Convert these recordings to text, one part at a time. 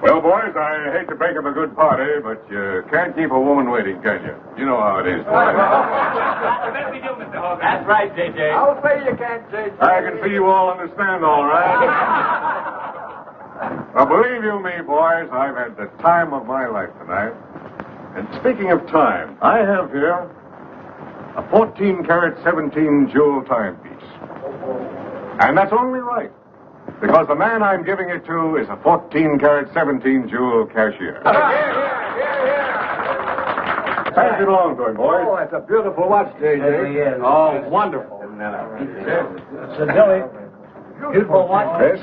Well, boys, I hate to break up a good party, but you can't keep a woman waiting, can you? You know how it is. That's right, J.J. I'll say you can't, J.J. I can see you all understand, all right. Well, believe you me, boys, I've had the time of my life tonight. And speaking of time, I have here a 14-karat, 17-jewel timepiece. And that's only right, because the man I'm giving it to is a 14-karat, 17-jewel cashier. Pass it along to him, boys. Oh, that's a beautiful watch, J.J. Oh, wonderful. So, Billy, beautiful watch. Chris?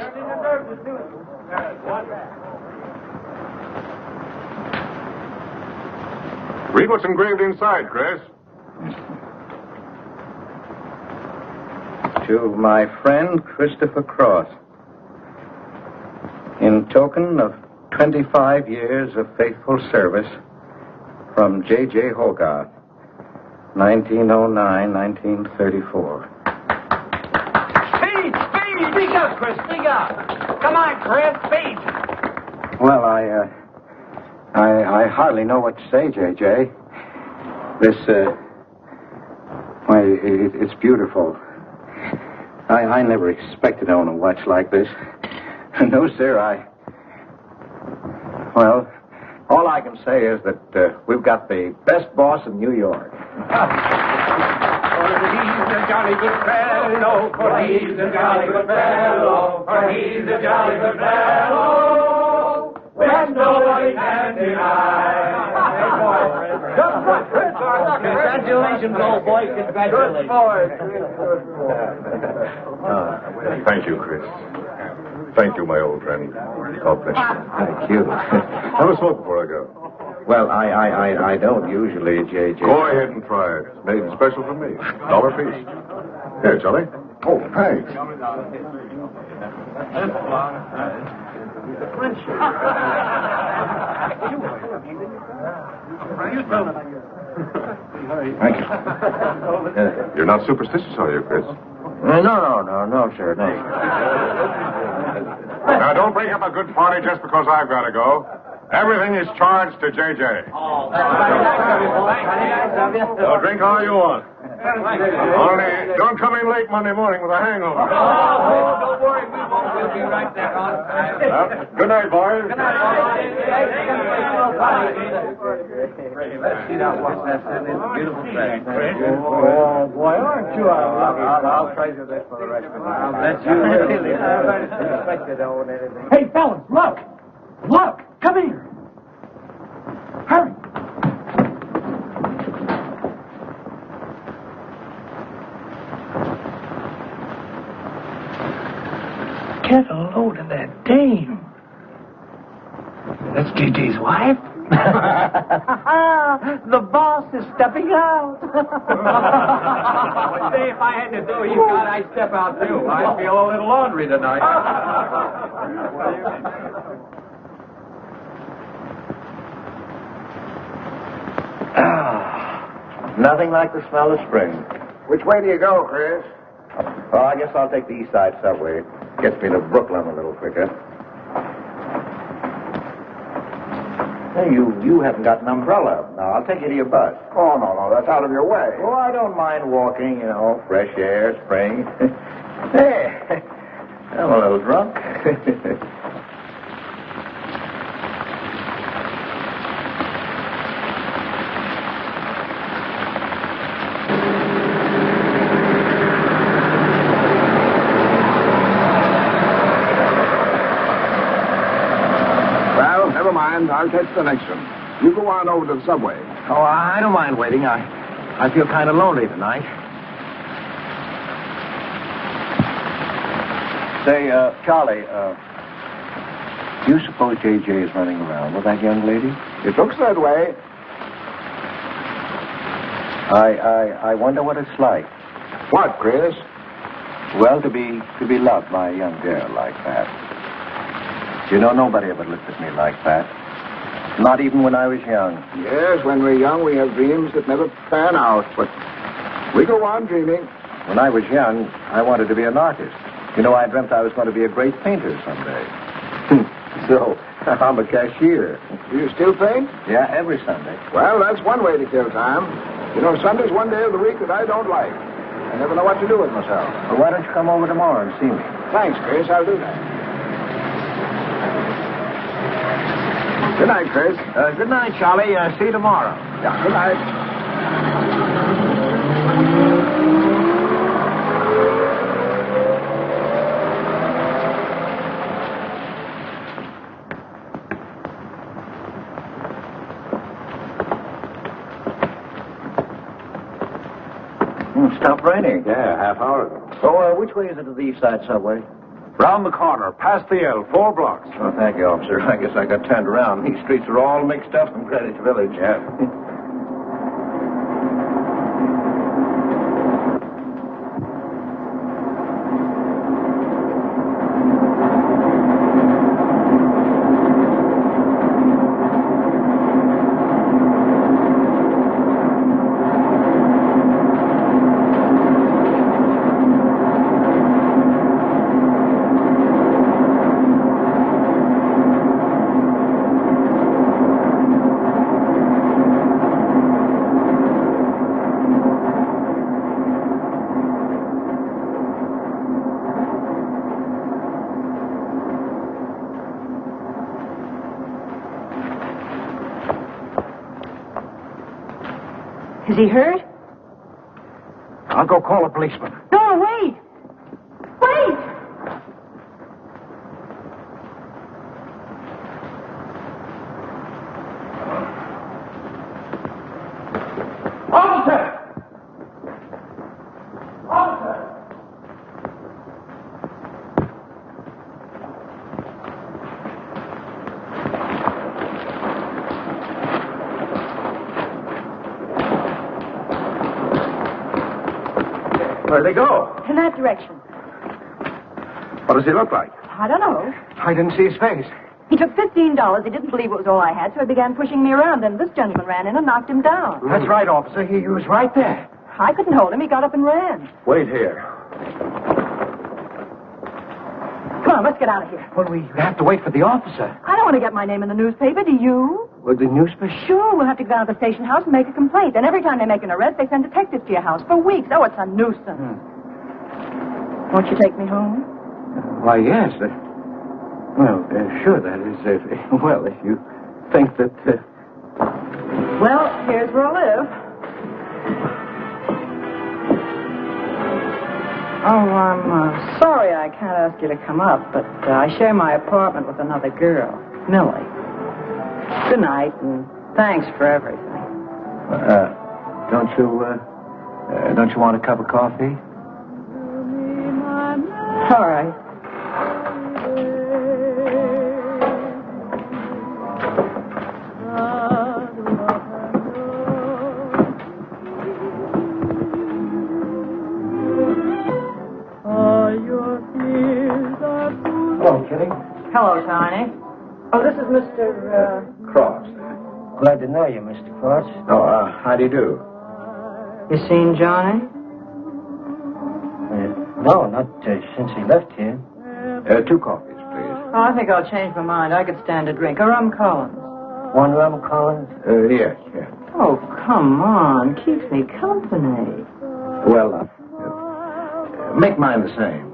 Read what's engraved inside, Chris. To my friend Christopher Cross, in token of 25 years of faithful service, from J.J. Hogarth, 1909-1934. Speed! Speak up, Chris, speak up! Come on, Chris, speed! Well, I hardly know what to say, J.J. This, it's beautiful. I never expected to own a watch like this. No, sir, well, all I can say is that we've got the best boss in New York. For he's a jolly good fellow, for he's a jolly good fellow, for he's a jolly good fellow, when nobody can deny. Congratulations, old boy, congratulations. Thank you, Chris. Thank you, my old friend. God bless you. Thank you. Have a smoke before I go. Well, I don't usually, J.J. Go ahead and try it. It's made special for me. $1 piece. Here, Charlie. Oh, thanks. Thank you. You're not superstitious, are you, Chris? No, sir, no. Now, don't break up a good party just because I've got to go. Everything is charged to J.J. Oh, that's very nice of you. So drink all you want. Only don't come in late Monday morning with a hangover. Oh, don't worry, we won't. We'll be right there on time. Good night, boys. Good night, let's see now what's that. It's a beautiful thing. Oh, boy, aren't you? I'll treasure this for the rest of the night. I'll bet you will. Hey, fellas, look! Look! Come here! Hurry! Get a load of that dame. That's J.J.'s wife? The boss is stepping out. Say, if I had to do you got, I'd step out too. I feel a little laundry tonight. Nothing like the smell of spring. Which way do you go, Chris? Well, I guess I'll take the East Side subway. Gets me to Brooklyn a little quicker. Hey, you haven't got an umbrella. Now, I'll take you to your bus. Oh, no, that's out of your way. Oh, I don't mind walking, fresh air, spring. Hey, I'm a little drunk. I'll catch the next one. You go on over to the subway. Oh, I don't mind waiting. I feel kind of lonely tonight. Say, Charlie, do you suppose J.J. is running around with that young lady? It looks that way. I wonder what it's like. What, Chris? Well, to be loved by a young girl like that. You know, nobody ever looked at me like that. Not even when I was young. Yes, when we're young, we have dreams that never pan out. But we go on dreaming. When I was young, I wanted to be an artist. You know, I dreamt I was going to be a great painter someday. So, I'm a cashier. Do you still paint? Yeah, every Sunday. Well, that's one way to kill time. You know, Sunday's one day of the week that I don't like. I never know what to do with myself. Well, why don't you come over tomorrow and see me? Thanks, Chris. I'll do that. Good night, Chris. Good night, Charlie. See you tomorrow. Yeah, good night. Stopped raining. Yeah, half hour ago. So, which way is it to the East Side Subway? Round the corner, past the L, 4 blocks. Oh, thank you, officer. I guess I got turned around. These streets are all mixed up in Greenwich Village. Yeah. Is he hurt? I'll go call a policeman. No, wait! Wait! Officer! Officer! Where'd they go? In that direction. What does he look like? I don't know. I didn't see his face. He took $15. He didn't believe it was all I had, so he began pushing me around. Then this gentleman ran in and knocked him down. That's right, officer. He was right there. I couldn't hold him. He got up and ran. Wait here. Come on, let's get out of here. Well, we have to wait for the officer. I don't want to get my name in the newspaper, do you? With the newspaper? Sure, we'll have to go down to the station house and make a complaint. And every time they make an arrest, they send detectives to your house for weeks. Oh, it's a nuisance. Won't you take me home? Why, yes. Sure, that is. Well, if you think that. Well, here's where I live. Oh, I'm sorry I can't ask you to come up, but I share my apartment with another girl, Millie. Good night, and thanks for everything. Don't you want a cup of coffee? All right. Hello, Kitty. Hello, Tiny. Oh, this is Mr. Cross. Glad to know you, Mr. Cross. Oh, how do you do? You seen Johnny? No, not since he left here. 2 coffees, please. Oh, I think I'll change my mind. I could stand a drink. A rum Collins. One rum, Collins? Yes. Oh, come on. Keeps me company. Well, make mine the same.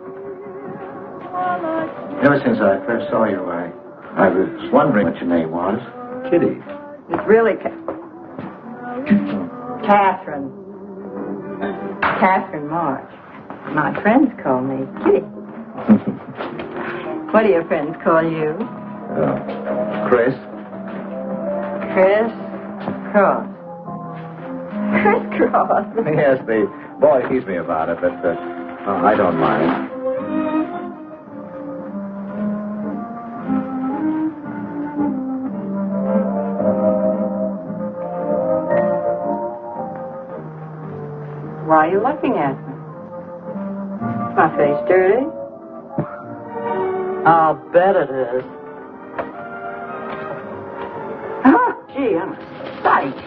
Ever since I first saw you, I was wondering what your name was. Kitty. It's really Catherine. Catherine March. My friends call me Kitty. What do your friends call you? Chris. Chris Cross. Chris Cross. Yes, the boy teased me about it, but I don't mind. Why are you looking at me? Is my face dirty? I'll bet it is. Oh, gee, I'm a sight.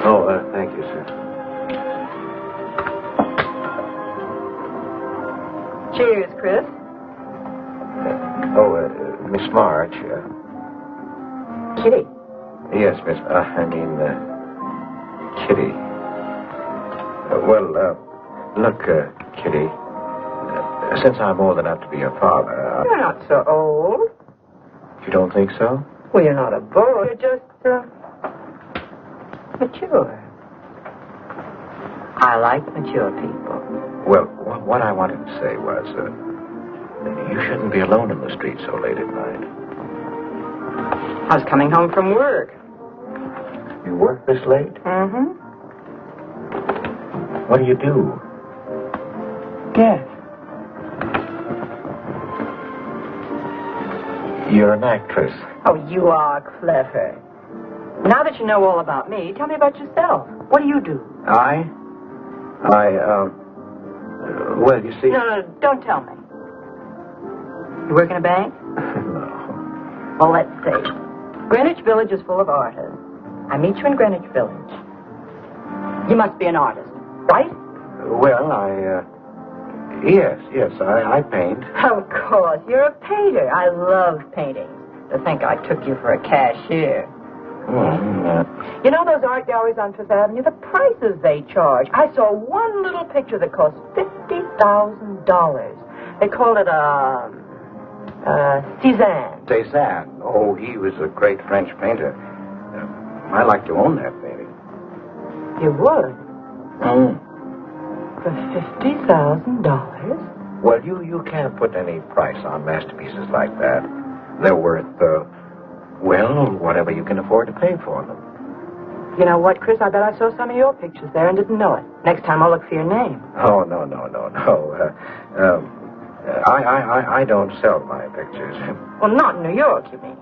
Oh, thank you, sir. Cheers, Chris. Miss March. Kitty. Yes, Miss. Kitty. Look, Kitty. Since I'm old enough to be your father. You're not so old. You don't think so? Well, you're not a boy. You're just, mature. I like mature people. Well, what I wanted to say was, you shouldn't be alone in the street so late at night. I was coming home from work. You work this late? Mm-hmm. What do you do? Guess. You're an actress. Oh, you are clever. Now that you know all about me, tell me about yourself. What do you do? Well, you see... No, don't tell me. You work in a bank? No. Well, let's see. Greenwich Village is full of artists. I meet you in Greenwich Village. You must be an artist, right? Well, Yes, I paint. Of course. You're a painter. I love painting. To think I took you for a cashier. You know those art galleries on Fifth Avenue? The prices they charge. I saw one little picture that cost $50,000. They called it Cézanne. Cézanne. Oh, he was a great French painter. I'd like to own that painting. You would? For $50,000? Well, you can't put any price on masterpieces like that. They're worth, whatever you can afford to pay for them. You know what, Chris? I bet I saw some of your pictures there and didn't know it. Next time I'll look for your name. Oh, no. I don't sell my pictures. Well, not in New York, you mean?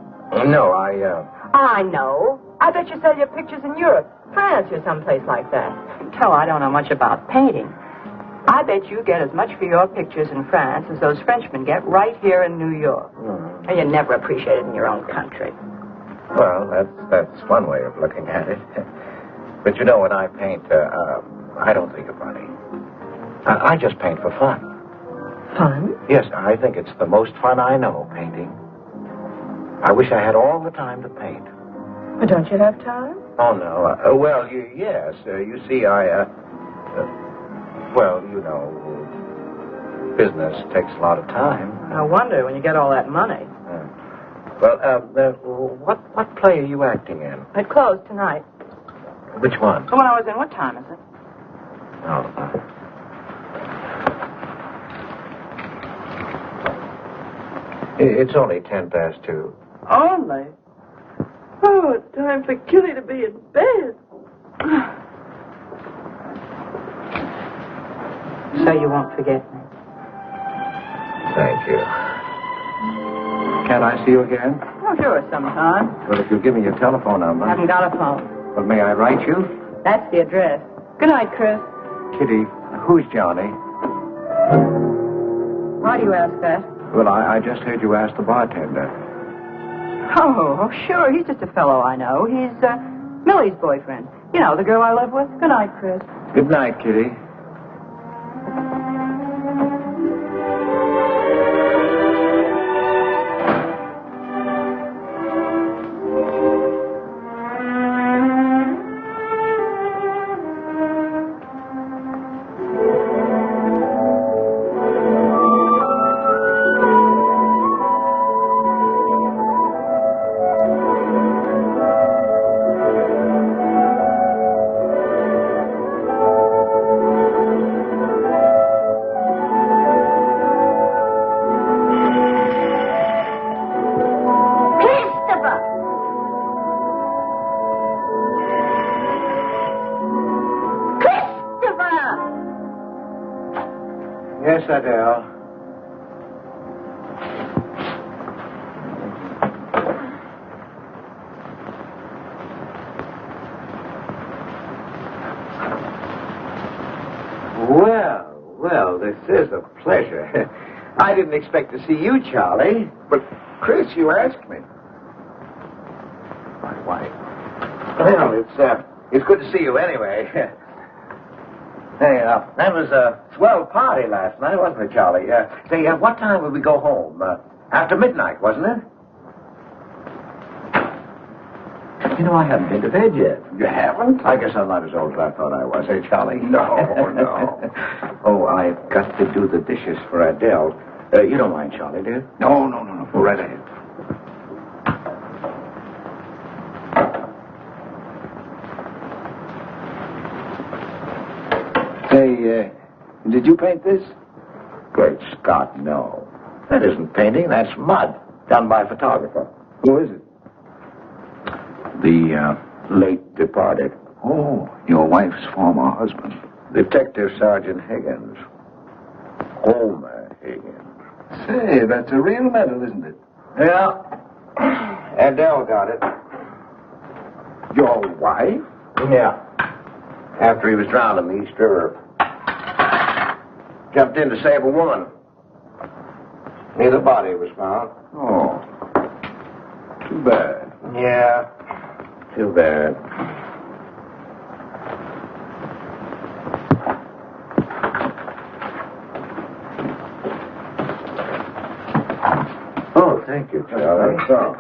No, I know. I bet you sell your pictures in Europe, France, or someplace like that. Tell I don't know much about painting. I bet you get as much for your pictures in France as those Frenchmen get right here in New York. And you're never appreciated in your own country. Well, that's one way of looking at it. But you know, when I paint, I don't think of money. I just paint for fun. Fun? Yes, I think it's the most fun I know, painting. I wish I had all the time to paint. But don't you have time? Oh, no. Yes. You see, business takes a lot of time. No wonder when you get all that money. What play are you acting in? It closed tonight. Which one? The one I was in. What time is it? It's only 2:10. Only? Oh, it's time for Kitty to be in bed. So you won't forget me? Thank you. Can't I see you again? Oh, sure, sometime. Well, if you'll give me your telephone number. I haven't got a phone. Well, may I write you? That's the address. Good night, Chris. Kitty, who's Johnny? Why do you ask that? Well, I just heard you ask the bartender. Oh, sure. He's just a fellow I know. He's Millie's boyfriend. You know, the girl I live with. Good night, Chris. Good night, Kitty. Yes, Adele. Well, this is a pleasure. I didn't expect to see you, Charlie. But, Chris, you asked me. Why? Well, it's good to see you anyway. Hey, that was a swell party last night, wasn't it, Charlie? Say, what time would we go home? After midnight, wasn't it? You know, I haven't been to bed yet. You haven't? I guess I'm not as old as I thought I was. Hey, Charlie? No, no. Oh, I've got to do the dishes for Adele. You don't mind, Charlie, do you? No. Go right ahead. Say, did you paint this? Great Scott, no. That isn't painting, that's mud. Done by a photographer. Who is it? The late departed. Oh, your wife's former husband. Detective Sergeant Higgins. Homer Higgins. Say, that's a real medal, isn't it? Yeah. Adele got it. Your wife? Yeah. After he was drowned in the East River. Jumped in to save a woman. Neither body was found. Oh. Too bad. Yeah. Too bad. Oh, thank you, Charlie. So.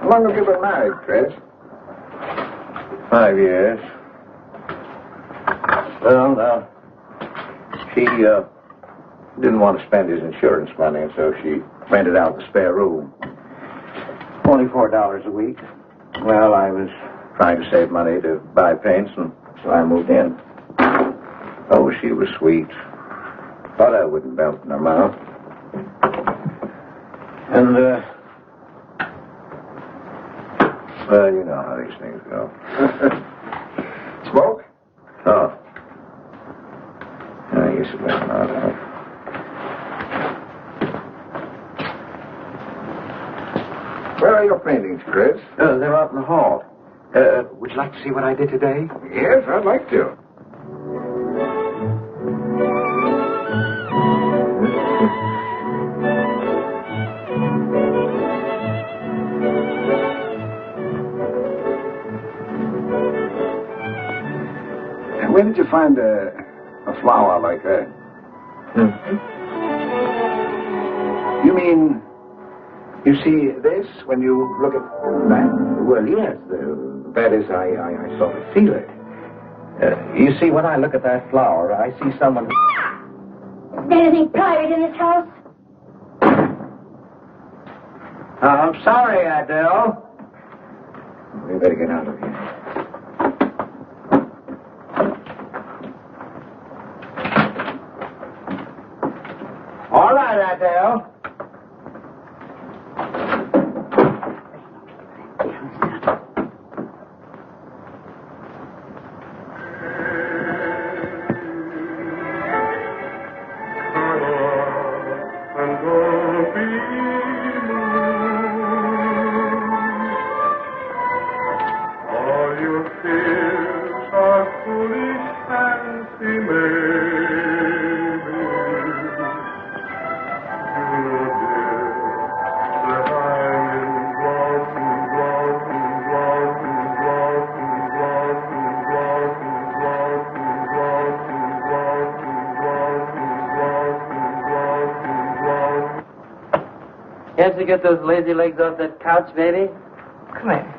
How long have you been married, Fritz? 5 years. Well, she didn't want to spend his insurance money, and so she rented out the spare room. Only $4 a week. Well, I was trying to save money to buy paints, and so I moved in. Oh, she was sweet. Thought I wouldn't melt in her mouth. And, well, you know how these things go. Smoke? Oh. I guess it was not. Where are your paintings, Fritz? They're out in the hall. Would you like to see what I did today? Yes, I'd like to. Where did you find a flower like that? You mean, you see this when you look at that? Well, yes. That is, I sort of feel it. You see, when I look at that flower, I see someone... Is there anything private in this house? I'm sorry, Adele. We better get out of here. All right, Adele. Can't you get those lazy legs off that couch, baby? Come here.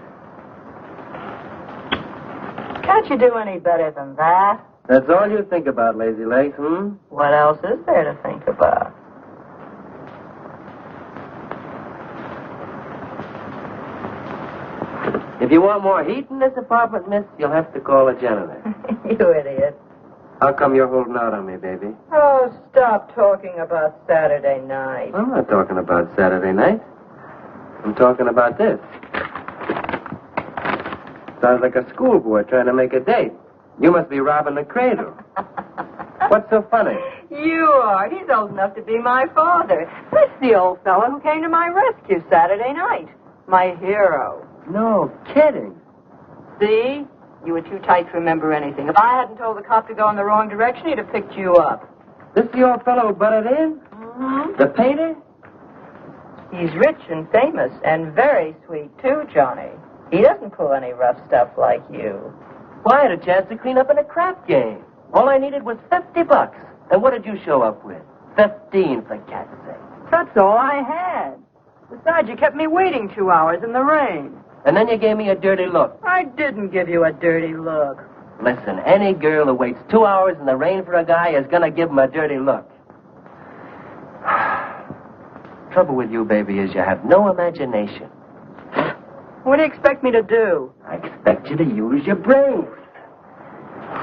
Can't you do any better than that? That's all you think about, lazy legs, hmm? What else is there to think about? If you want more heat in this apartment, miss, you'll have to call a janitor. You idiot. How come you're holding out on me, baby? Oh, stop talking about Saturday night. I'm not talking about Saturday night. I'm talking about this. Sounds like a schoolboy trying to make a date. You must be robbing the cradle. What's so funny? You are. He's old enough to be my father. That's the old fellow who came to my rescue Saturday night. My hero. No kidding. See? You were too tight to remember anything. If I hadn't told the cop to go in the wrong direction, he'd have picked you up. This the old fellow who butted in? Mm-hmm. The painter? He's rich and famous and very sweet, too, Johnny. He doesn't pull any rough stuff like you. Well, I had a chance to clean up in a crap game. All I needed was $50. And what did you show up with? 15, for cat's sake. That's all I had. Besides, you kept me waiting 2 hours in the rain. And then you gave me a dirty look. I didn't give you a dirty look. Listen, any girl who waits 2 hours in the rain for a guy is gonna give him a dirty look. Trouble with you, baby, is you have no imagination. What do you expect me to do? I expect you to use your brains.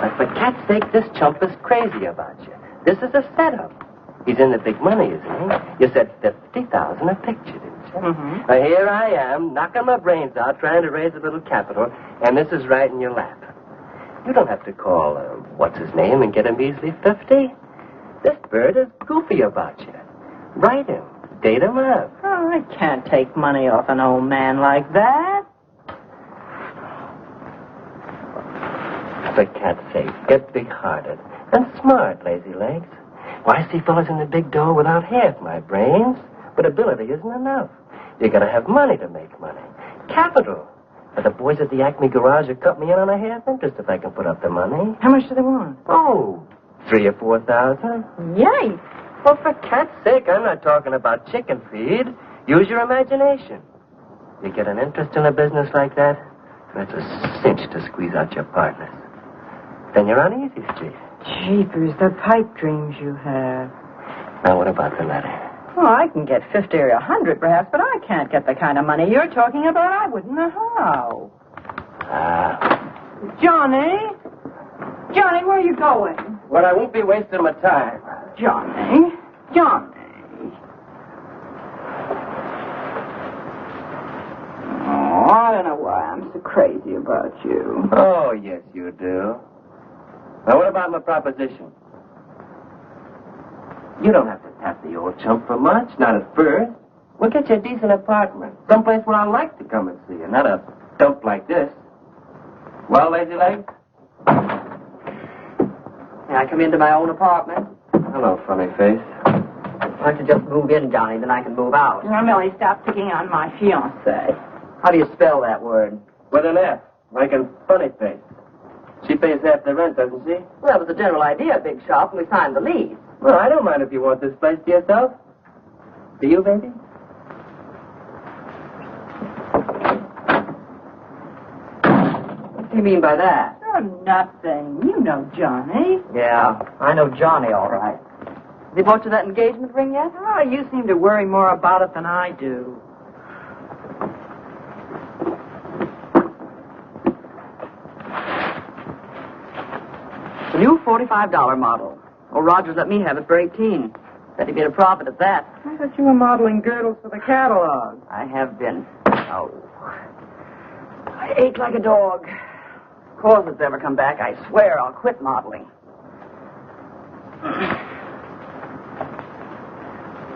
But for cat's sake, this chump is crazy about you. This is a setup. He's in the big money, isn't he? You said 50,000 a picture, didn't you? Mm-hmm. Now, here I am, knocking my brains out, trying to raise a little capital, and this is right in your lap. You don't have to call, what's his name, and get him easily 50. This bird is goofy about you. Write him. Date him up. Oh, I can't take money off an old man like that. For cat's sake, get big-hearted and smart, lazy legs. Why, I see fellas in the big door without half my brains, but ability isn't enough. You gotta have money to make money. Capital. But the boys at the Acme Garage will cut me in on a half interest if I can put up the money. How much do they want? Oh, 3,000 or 4,000. Yay! Well, for cat's sake, I'm not talking about chicken feed. Use your imagination. You get an interest in a business like that, that's a cinch to squeeze out your partners. Then you're on Easy Street. Jeepers, the pipe dreams you have. Now, what about the letter? Oh, I can get 50 or 100 perhaps, but I can't get the kind of money you're talking about. I wouldn't know how. Johnny? Johnny, where are you going? Well, I won't be wasting my time. Johnny? Johnny? Oh, I don't know why I'm so crazy about you. Oh, yes, you do. Now, what about my proposition? You don't have to tap the old chump for much, not at first. We'll get you a decent apartment, someplace where I like to come and see you, not a dump like this. Well, lazy legs? May I come into my own apartment? Hello, funny face. Why don't you just move in, Johnny, then I can move out. Now, Millie, stop picking on my fiancée. How do you spell that word? With an F, like in funny face. She pays half the rent, doesn't she? Well, that was the general idea, Big Shop, when we signed the lease. Well, I don't mind if you want this place to yourself. Do you, baby? What do you mean by that? Oh, nothing. You know Johnny. Yeah, I know Johnny, all right. Has he bought you that engagement ring yet? Oh, you seem to worry more about it than I do. The new $45 model. Oh, Rogers let me have it for $18. Bet he made a profit at that. I thought you were modeling girdles for the catalog. I have been. Oh. I ache like a dog. If closets ever come back, I swear I'll quit modeling.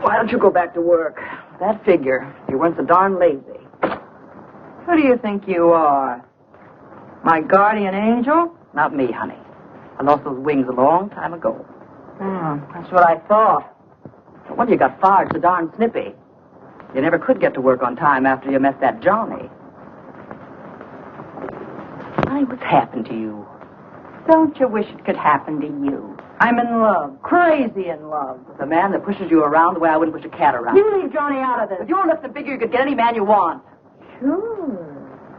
Why don't you go back to work? That figure, you weren't so darn lazy. Who do you think you are? My guardian angel? Not me, honey. I lost those wings a long time ago. That's what I thought. No wonder you got fired so darn snippy. You never could get to work on time after you met that Johnny. Honey, what's happened to you? Don't you wish it could happen to you? I'm in love, crazy in love, with a man that pushes you around the way I wouldn't push a cat around. You leave Johnny out of this. With your looks and figure, you could get any man you want. Sure,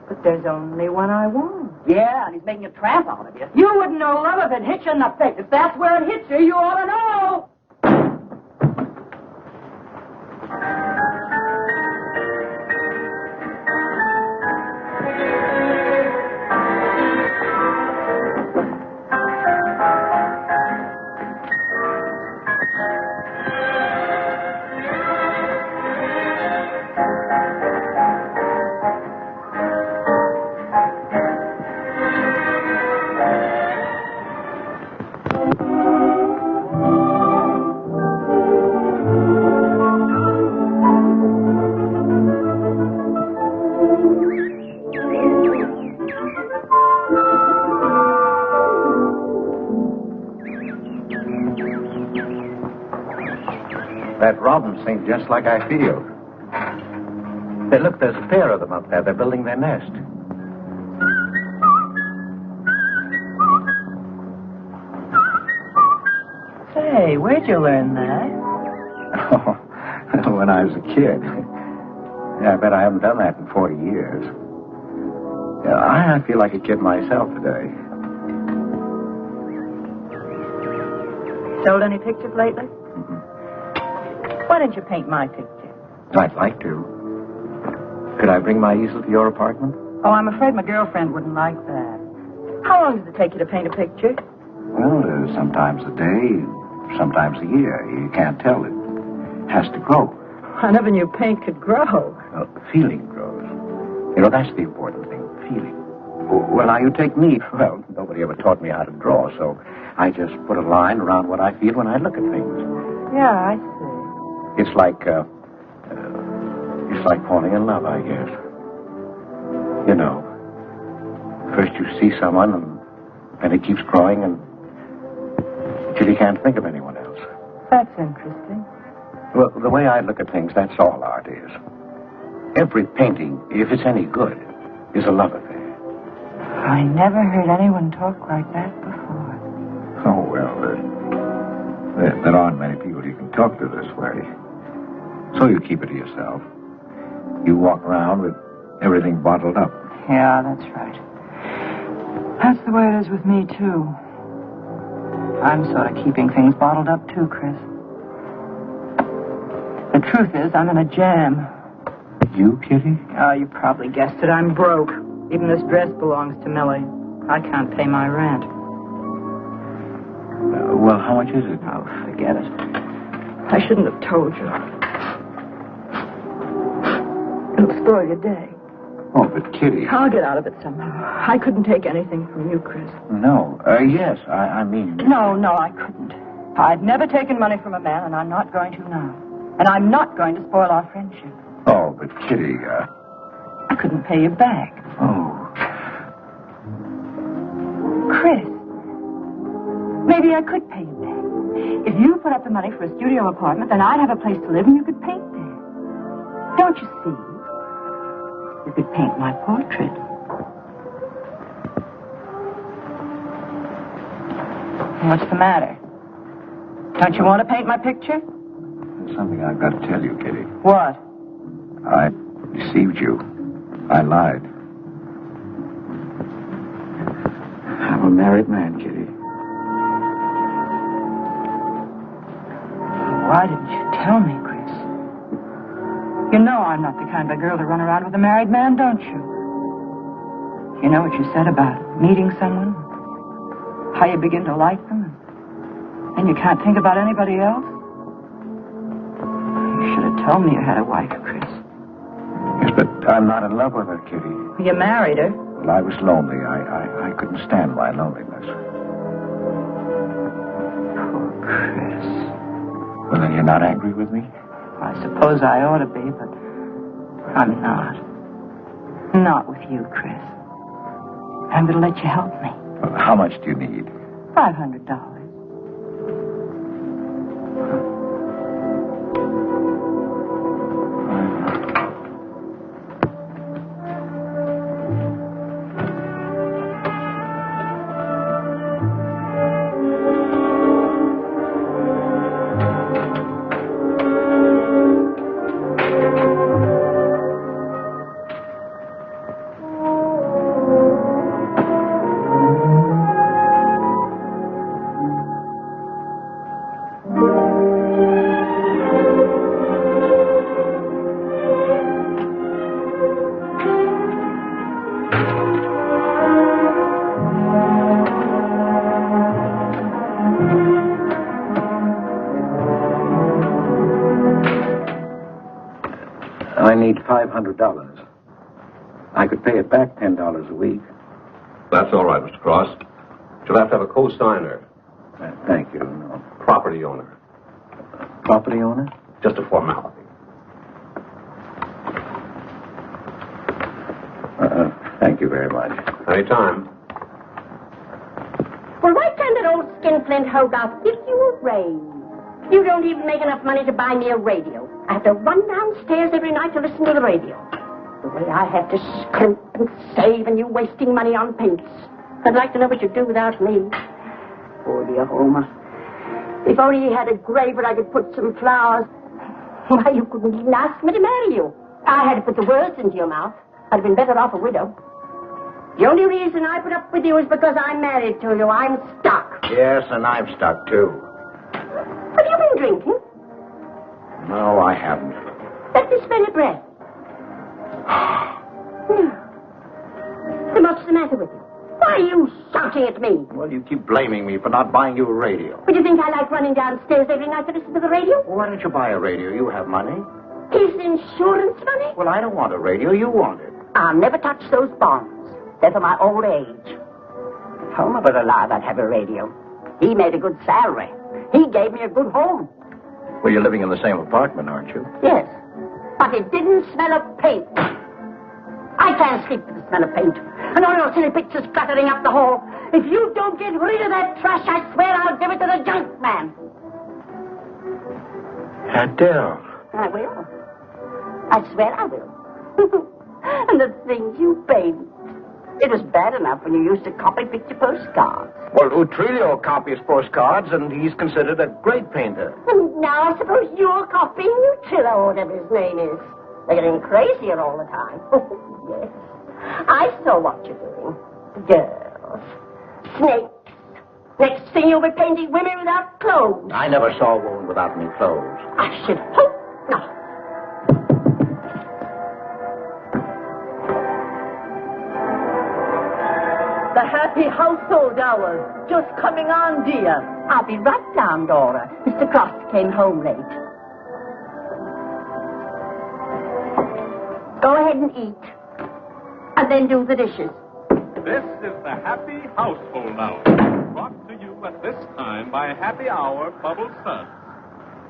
but there's only one I want. Yeah, and he's making a tramp out of you. You wouldn't know love if it hit you in the face. If that's where it hits you, you ought to know. That robin sings just like I feel. Hey, look, there's a pair of them up there. They're building their nest. Say, where'd you learn that? Oh, when I was a kid. Yeah, I bet I haven't done that in 40 years. Yeah, I feel like a kid myself today. Sold any pictures lately? Mm-hmm. Why didn't you paint my picture? I'd like to. Could I bring my easel to your apartment? Oh, I'm afraid my girlfriend wouldn't like that. How long does it take you to paint a picture? Well, sometimes a day, sometimes a year. You can't tell. It has to grow. I never knew paint could grow. Feeling grows. You know, that's the important thing, feeling. Well, now, you take me. Well, nobody ever taught me how to draw, so I just put a line around what I feel when I look at things. Yeah, I see. It's like falling in love, I guess. You know, first you see someone, and then it keeps growing until you can't think of anyone else. That's interesting. Well, the way I look at things, that's all art is. Every painting, if it's any good, is a love affair. I never heard anyone talk like that before. Oh, well, there aren't many people you can talk to this way. So you keep it to yourself. You walk around with everything bottled up. Yeah, that's right. That's the way it is with me, too. I'm sort of keeping things bottled up, too, Chris. The truth is, I'm in a jam. You, Kitty? Oh, you probably guessed it. I'm broke. Even this dress belongs to Millie. I can't pay my rent. Well, how much is it? Oh, forget it. I shouldn't have told you. It'll spoil your day. Oh, but Kitty... I'll get out of it somehow. I couldn't take anything from you, Chris. No. Yes, I mean... No, I couldn't. I've never taken money from a man, and I'm not going to now. And I'm not going to spoil our friendship. Oh, but Kitty, I couldn't pay you back. Oh. Chris, maybe I could pay you back. If you put up the money for a studio apartment, then I'd have a place to live and you could paint there. Don't you see? You could paint my portrait. What's the matter? Don't you want to paint my picture? There's something I've got to tell you, Kitty. What? I deceived you. I lied. I'm a married man, Kitty. Why didn't you tell me, Chris? You know I'm not the kind of girl to run around with a married man, don't you? You know what you said about meeting someone? How you begin to like them? And you can't think about anybody else? You should have told me you had a wife, Chris. Yes, but I'm not in love with her, Kitty. You married her? Well, I was lonely. I couldn't stand my loneliness. Poor Chris. Well, then you're not angry with me? I suppose I ought to be, but I'm not. Not with you, Chris. I'm going to let you help me. Well, how much do you need? $500. I need $500. I could pay it back $10 a week. That's all right, Mr. Cross. You'll have to have a co-signer. Thank you. No. Property owner. Property owner? Just a formality. Thank you very much. Anytime. Well, why can't that old skinflint hogarth give you a raise? You don't even make enough money to buy me a radio. I have to run downstairs every night to listen to the radio. The way I have to scrimp and save and you wasting money on paints. I'd like to know what you'd do without me. Oh, dear Homer. If only he had a grave where I could put some flowers. Why, you couldn't even ask me to marry you. I had to put the words into your mouth. I'd have been better off a widow. The only reason I put up with you is because I'm married to you. I'm stuck. Yes, and I'm stuck, too. Have you been drinking? No, I haven't. Let me smell your breath. No. Then what's the matter with you? Why are you shouting at me? Well, you keep blaming me for not buying you a radio. But you think I like running downstairs every night to listen to the radio? Well, why don't you buy a radio? You have money. Is insurance money? Well, I don't want a radio. You want it. I'll never touch those bonds. They're for my old age. If Homer were alive, I'd have a radio. He made a good salary. He gave me a good home. Well, you're living in the same apartment, aren't you? Yes. But it didn't smell of paint. I can't sleep with the smell of paint. And all your silly pictures cluttering up the hall. If you don't get rid of that trash, I swear I'll give it to the junk man. Adele. I will. I swear I will. And the things you paint. It was bad enough when you used to copy picture postcards. Well, Utrillo copies postcards, and he's considered a great painter. And now I suppose you're copying Utrillo, or whatever his name is. They're getting crazier all the time. Yes. I saw what you're doing. Girls. Snakes. Next thing you'll be painting women without clothes. I never saw a woman without any clothes. I should hope not. The happy household hours. Just coming on, dear. I'll be right down, Dora. Mr. Cross came home late. Go ahead and eat. And then do the dishes. This is the Happy Household Hour, brought to you at this time by Happy Hour Bubble Suds.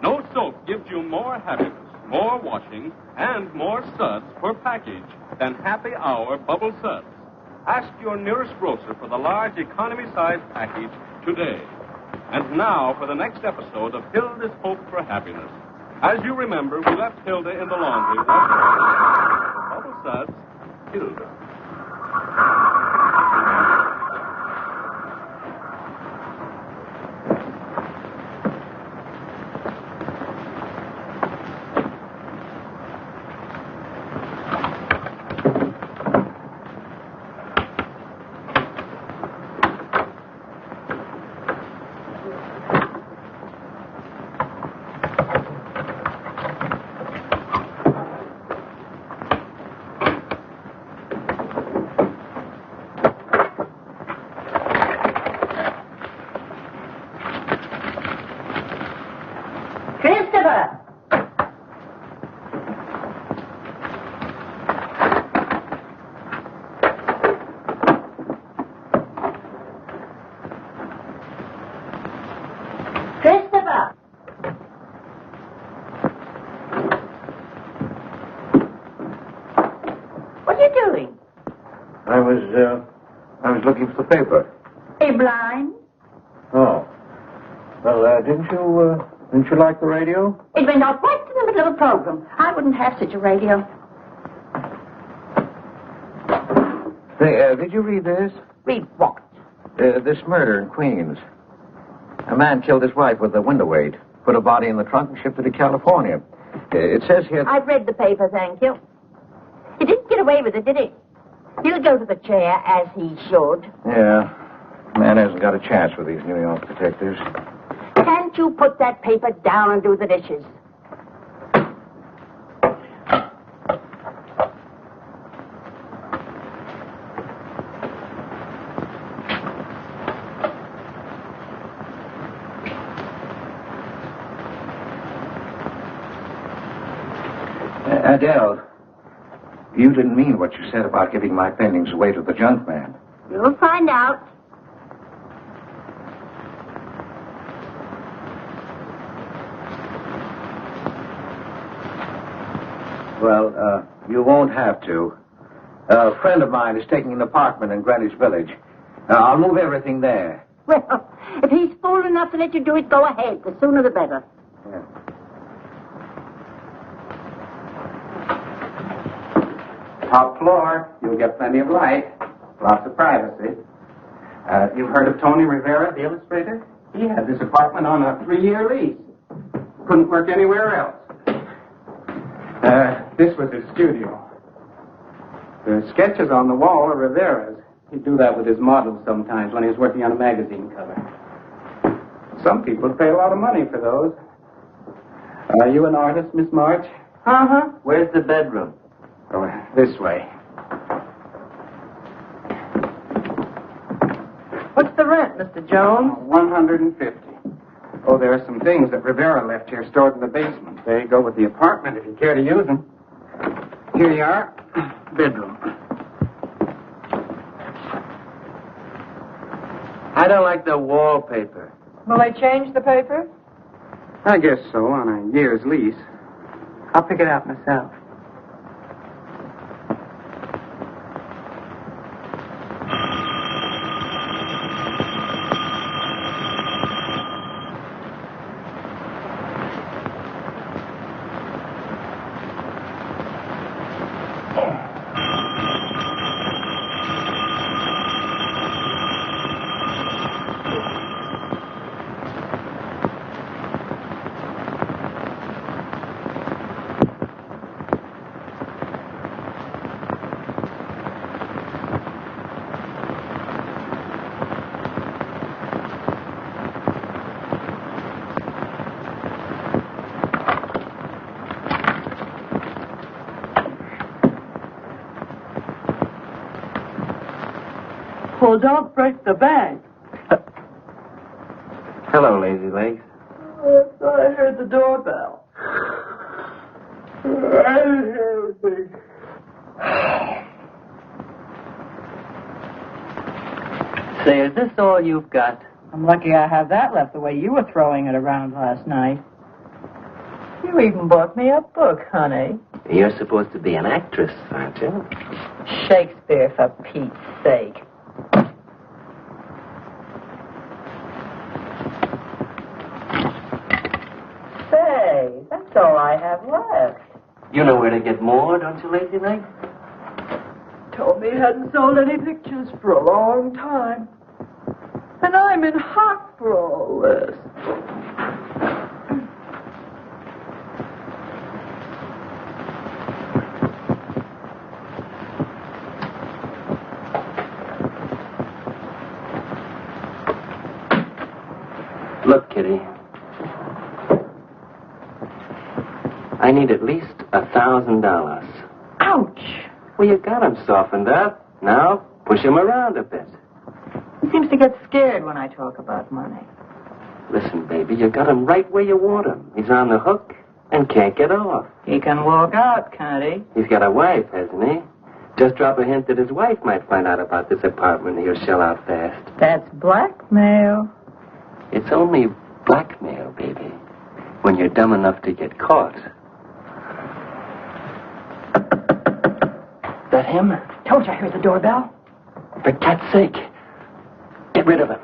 No soap gives you more happiness, more washing, and more suds per package than Happy Hour Bubble Suds. Ask your nearest grocer for the large economy-sized package today. And now for the next episode of Hilda's Hope for Happiness. As you remember, we left Hilda in the laundry. Bubble Suds, Hilda. I was looking for the paper. Are you blind? Oh. Well, didn't you like the radio? It went off right in the middle of a program. I wouldn't have such a radio. Did you read this? Read what? This murder in Queens. A man killed his wife with a window weight, put a body in the trunk and shipped it to California. It says here... I've read the paper, thank you. He didn't get away with it, did he? He'll go to the chair, as he should. Yeah. Man hasn't got a chance with these New York detectives. Can't you put that paper down and do the dishes? Adele, you didn't mean what you said about giving my paintings away to the junk man. You'll find out. Well, you won't have to. A friend of mine is taking an apartment in Greenwich Village. I'll move everything there. Well, if he's fool enough to let you do it, go ahead. The sooner the better. Yeah. Top floor. You'll get plenty of light. Lots of privacy. You've heard of Tony Rivera, the illustrator? He had this apartment on a 3-year lease. Couldn't work anywhere else. This was his studio. The sketches on the wall are Rivera's. He'd do that with his models sometimes when he was working on a magazine cover. Some people pay a lot of money for those. Are you an artist, Miss March? Uh-huh. Where's the bedroom? Oh, this way. What's the rent, Mr. Jones? $150. Oh, there are some things that Rivera left here stored in the basement. They go with the apartment if you care to use them. Here you are. Bedroom. I don't like the wallpaper. Will they change the paper? I guess so, on a year's lease. I'll pick it out myself. Well, don't break the bank. Hello, Lazy Legs. I thought I heard the doorbell. I didn't hear anything. Say, is this all you've got? I'm lucky I have that left the way you were throwing it around last night. You even bought me a book, honey. You're supposed to be an actress, aren't you? Shakespeare, for Pete's sake. Say, that's all I have left. You know where to get more, don't you, Lazy Legs? Told me he hadn't sold any pictures for a long time. And I'm in hock for all this. Look, Kitty. I need at least $1,000. Ouch! Well, you got him softened up. Now, push him around a bit. He seems to get scared when I talk about money. Listen, baby, you got him right where you want him. He's on the hook and can't get off. He can walk out, can't he? He's got a wife, hasn't he? Just drop a hint that his wife might find out about this apartment and he'll shell out fast. That's blackmail. It's only blackmail, baby, when you're dumb enough to get caught. That him? Told you I heard the doorbell. For cat's sake, get rid of him.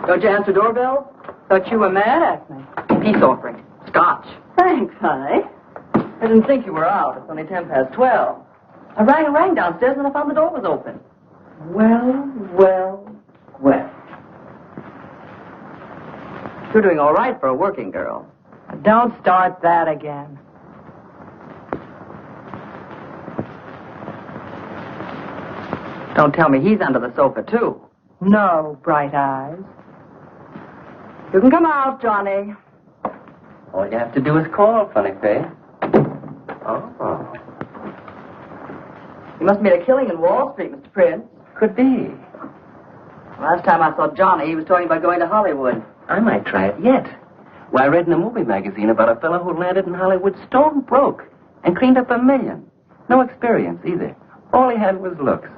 Don't you answer doorbell? Thought you were mad at me. Peace offering. Scotch. Thanks, honey. I didn't think you were out. It's only 12:10. I rang downstairs and I found the door was open. Well. You're doing all right for a working girl. Don't start that again. Don't tell me he's under the sofa, too. No, bright eyes. You can come out, Johnny. All you have to do is call, funny face. Oh. You must have made a killing in Wall Street, Mr. Prince. Could be. Last time I saw Johnny, he was talking about going to Hollywood. I might try it yet. Well, I read in a movie magazine about a fellow who landed in Hollywood stone broke and cleaned up $1 million. No experience, either. All he had was looks.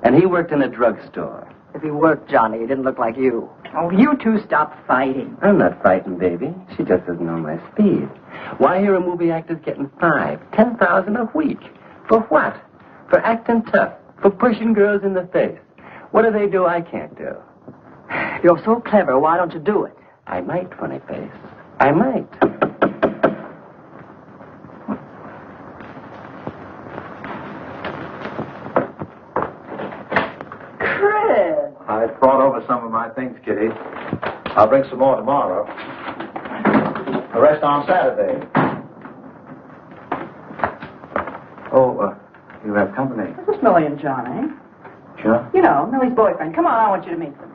And he worked in a drugstore. If he worked, Johnny, he didn't look like you. Oh, you two stop fighting. I'm not frightened, baby. She just doesn't know my speed. Why here are movie actors getting 5,000, 10,000 a week? For what? For acting tough. For pushing girls in the face. What do they do I can't do? You're so clever. Why don't you do it? I might, funny face. I might. Chris! I brought over some of my things, Kitty. I'll bring some more tomorrow. The rest on Saturday. Oh, you have company. This is Millie and Johnny. Sure. You know, Millie's boyfriend. Come on, I want you to meet them.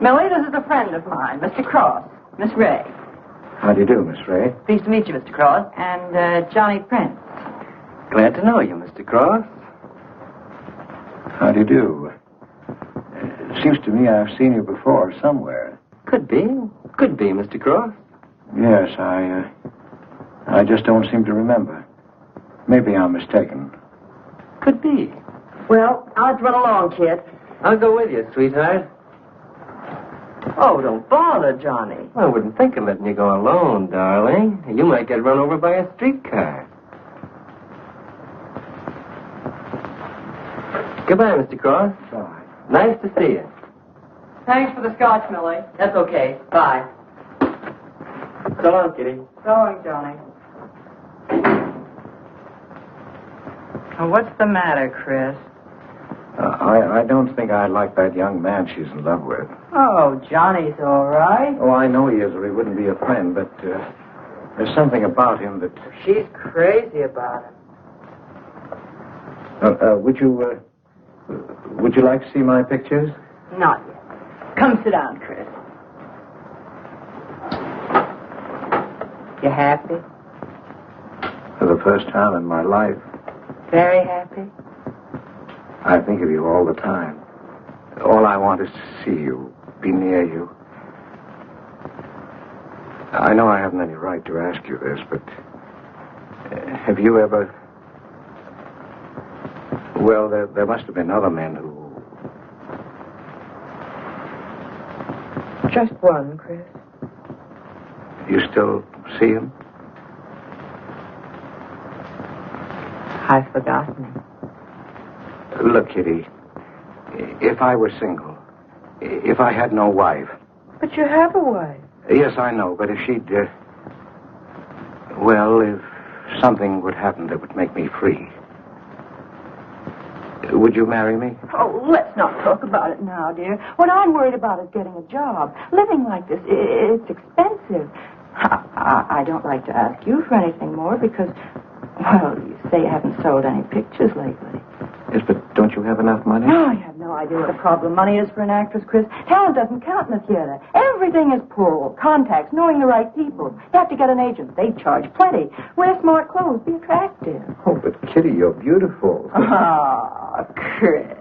Millie, this is a friend of mine, Mr. Cross. Miss Ray. How do you do, Miss Ray? Pleased to meet you, Mr. Cross. And Johnny Prince. Glad to know you, Mr. Cross. How do you do? It seems to me I've seen you before somewhere. Could be. Could be, Mr. Cross. Yes, I just don't seem to remember. Maybe I'm mistaken. Could be. Well, I'll have to run along, kid. I'll go with you, sweetheart. Oh, don't bother, Johnny. I wouldn't think of letting you go alone, darling. You might get run over by a streetcar. Goodbye, Mr. Cross. Bye. Nice to see you. Thanks for the scotch, Millie. That's okay. Bye. So long, Kitty. So long, Johnny. Oh, what's the matter, Chris? I don't think I like that young man she's in love with. Oh, Johnny's all right. Oh, I know he is, or he wouldn't be a friend, but there's something about him that... She's crazy about him. Would you like to see my pictures? Not yet. Come sit down, Chris. You happy? For the first time in my life. Very happy? I think of you all the time. All I want is to see you, be near you. I know I haven't any right to ask you this, but have you ever... Well, there must have been other men who... Just one, Chris. You still see him? I've forgotten him. Look, Kitty, if I were single, if I had no wife... But you have a wife. Yes, I know, but if she'd... well, if something would happen that would make me free... Would you marry me? Oh, let's not talk about it now, dear. What I'm worried about is getting a job. Living like this, it's expensive. I don't like to ask you for anything more because, well, you say you haven't sold any pictures lately. Yes, but don't you have enough money? No, you have no idea what a problem money is for an actress, Chris. Talent doesn't count in the theater. Everything is pull, contacts, knowing the right people. You have to get an agent. They charge plenty. Wear smart clothes. Be attractive. Oh, but Kitty, you're beautiful. Ah, Chris.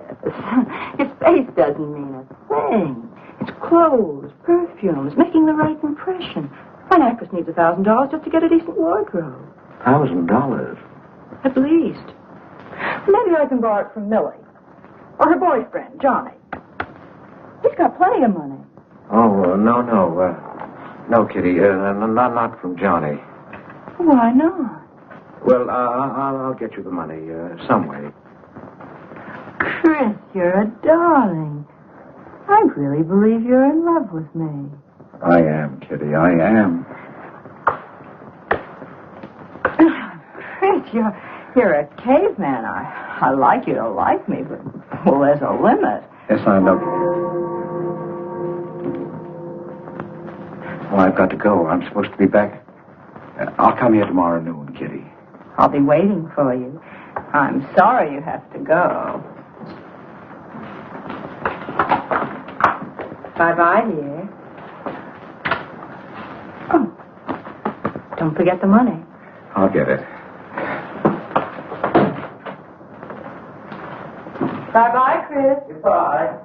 Your face doesn't mean a thing. It's clothes, perfumes, making the right impression. An actress needs $1,000 just to get a decent wardrobe. $1,000? At least. Maybe I can borrow it from Millie. Or her boyfriend, Johnny. He's got plenty of money. Oh, no. No, Kitty, not from Johnny. Why not? Well, I'll get you the money some way. Chris, you're a darling. I really believe you're in love with me. I am, Kitty, I am. Chris, you're a caveman. I like you to like me, but, well, there's a limit. Yes, I know. Well, I've got to go. I'm supposed to be back. I'll come here tomorrow noon, Kitty. I'll be waiting for you. I'm sorry you have to go. Bye-bye, dear. Oh, don't forget the money. I'll get it. Bye-bye, Chris. Goodbye.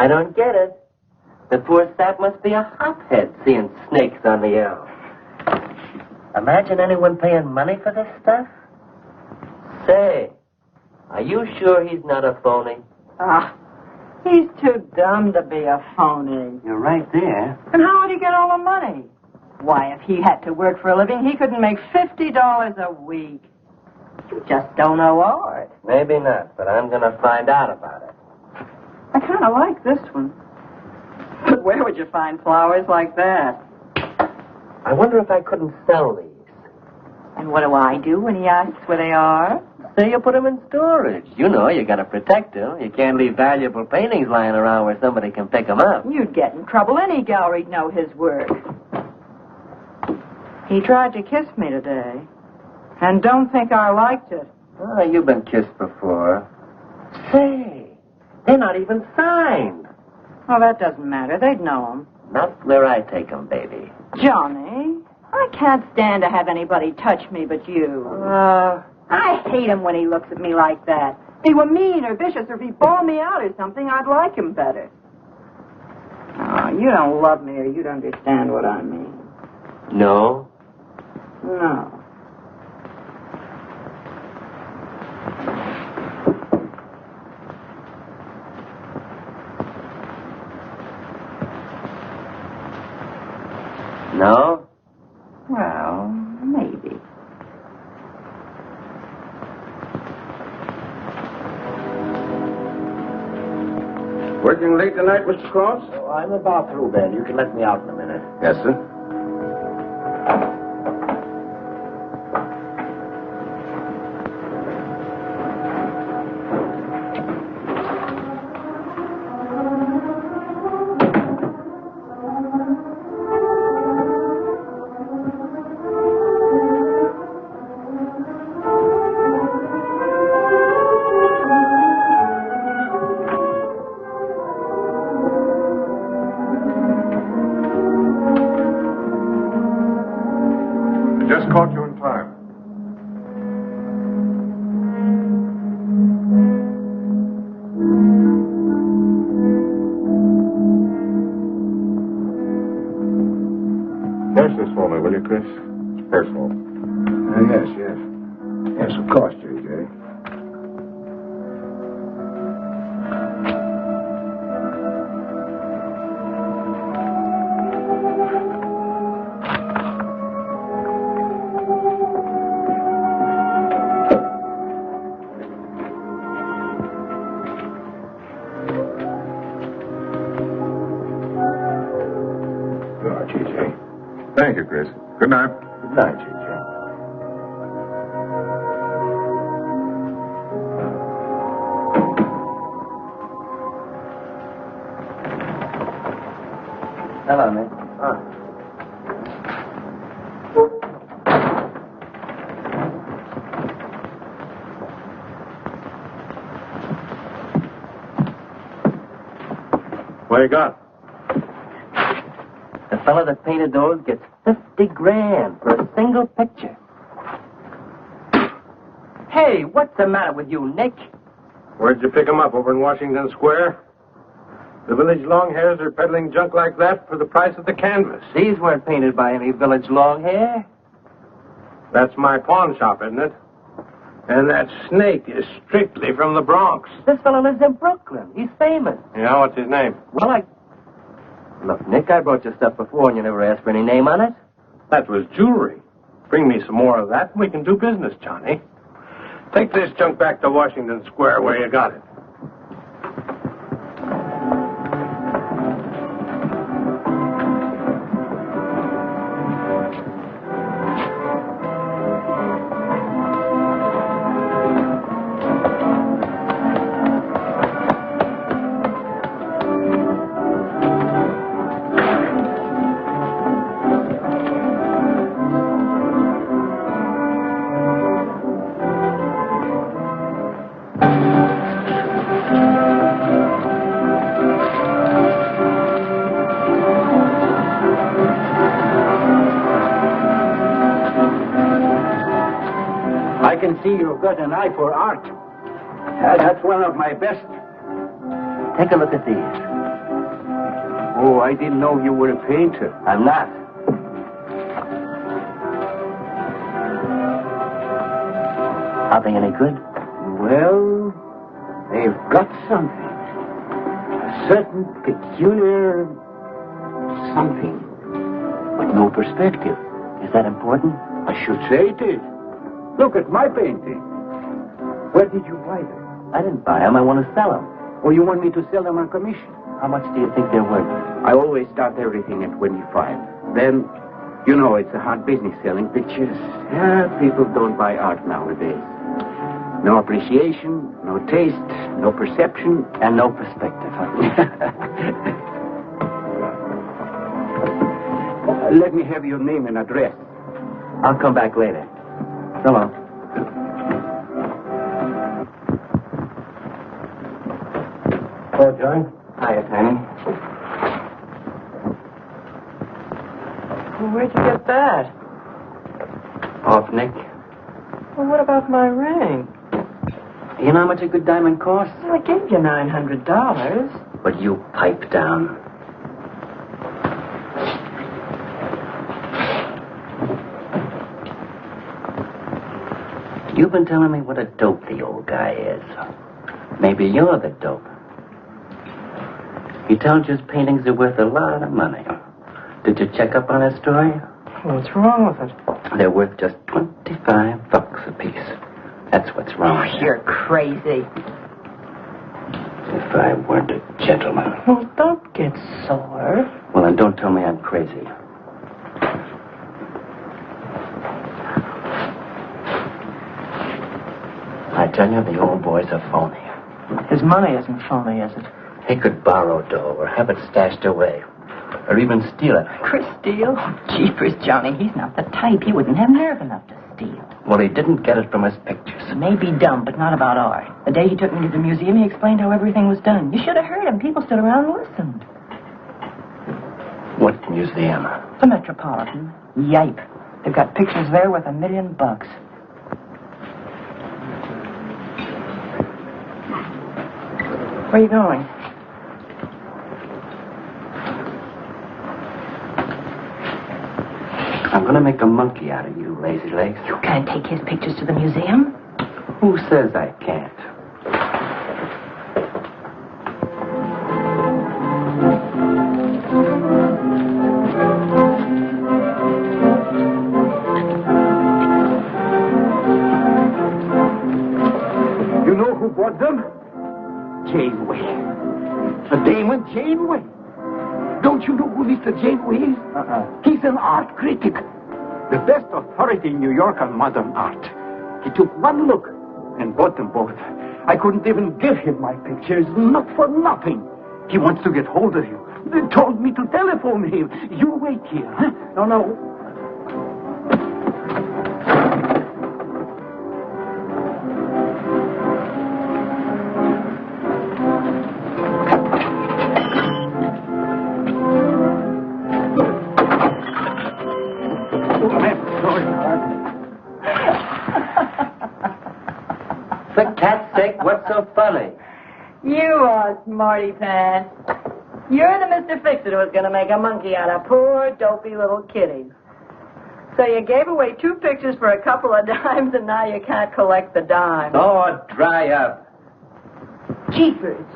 I don't get it. The poor sap must be a hophead seeing snakes on the L. Imagine anyone paying money for this stuff? Say, are you sure he's not a phony? Ah, he's too dumb to be a phony. You're right there. And how would he get all the money? Why, if he had to work for a living, he couldn't make $50 a week. You just don't know art. Maybe not, but I'm going to find out about it. I kind of like this one. But where would you find flowers like that? I wonder if I couldn't sell these. And what do I do when he asks where they are? Say you put them in storage. You know, you got to protect them. You can't leave valuable paintings lying around where somebody can pick them up. You'd get in trouble. Any gallery'd know his work. He tried to kiss me today. And don't think I liked it. Oh, you've been kissed before. Say, they're not even signed. Oh, that doesn't matter. They'd know them. Not where I take them, baby. Johnny, I can't stand to have anybody touch me but you. I hate him when he looks at me like that. If he were mean or vicious or if he bawled me out or something, I'd like him better. Oh, you don't love me or you'd understand what I mean. No? No. No? Well, maybe. Working late tonight, Mr. Cross? Oh, I'm about through, Ben. You can let me out in a minute. Yes, sir. Just caught you in time. Finish this for me, will you, Chris? It's personal. Yes. Yes, of course, J.J. Thank you, Chris. Good night. Good night, J.J. Hello, Nick. What you got? The fellow that painted those gets $50,000 for a single picture. Hey, what's the matter with you, Nick? Where'd you pick him up? Over in Washington Square? The village long hairs are peddling junk like that for the price of the canvas. These weren't painted by any village long hair. That's my pawn shop, isn't it? And that snake is strictly from the Bronx. This fellow lives in Brooklyn. He's famous. Yeah, what's his name? Well, Look, Nick, I brought you stuff before and you never asked for any name on it. That was jewelry. Bring me some more of that and we can do business, Johnny. Take this junk back to Washington Square where you got it. I can see you've got an eye for art. That's one of my best. Take a look at these. Oh, I didn't know you were a painter. I'm not. Are they any good? Well, they've got something. A certain peculiar something. But no perspective. Is that important? I should say it is. Look at my painting. Where did you buy them? I didn't buy them. I want to sell them. Or you want me to sell them on commission? How much do you think they're worth? I always start everything at 25. Then, you know, it's a hard business selling pictures. Yeah, people don't buy art nowadays. No appreciation, no taste, no perception, And no perspective, huh? Let me have your name and address. I'll come back later. So long. Hello, John. Hiya, Tiny. Well, where'd you get that? Off Nick. Well, what about my ring? You know how much a good diamond costs? Well, I gave you $900. But you pipe down. You've been telling me what a dope the old guy is. Maybe you're the dope. He tells you his paintings are worth a lot of money. Did you check up on his story? What's wrong with it? They're worth just $25 a piece. That's what's wrong. Oh, you're crazy. If I weren't a gentleman. Well, don't get sore. Well, then don't tell me I'm crazy. I tell you, the old boy's a phony. His money isn't phony, is it? He could borrow dough or have it stashed away. Or even steal it. Chris steal? Jeepers, Johnny, he's not the type. He wouldn't have nerve enough to steal. Well, he didn't get it from his pictures. Maybe dumb, but not about art. The day he took me to the museum, he explained how everything was done. You should have heard him. People stood around and listened. What museum? The Metropolitan. Yipe. They've got pictures there worth $1 million. Where are you going? I'm going to make a monkey out of you, lazy legs. You can't take his pictures to the museum. Who says I can't? You know who bought them? Janeway. A Damon Janeway. Don't you know who Mr. Janeway is? He's an art critic. The best authority in New York on modern art. He took one look and bought them both. I couldn't even give him my pictures, not for nothing. He wants to get hold of you. They told me to telephone him. You wait here, huh? No. For cat's sake, what's so funny? You are smarty pants. You're the Mr. Fix-It who was going to make a monkey out of poor, dopey little kitties. So you gave away 2 pictures for a couple of dimes, and now you can't collect the dimes. Oh, dry up. Jeepers.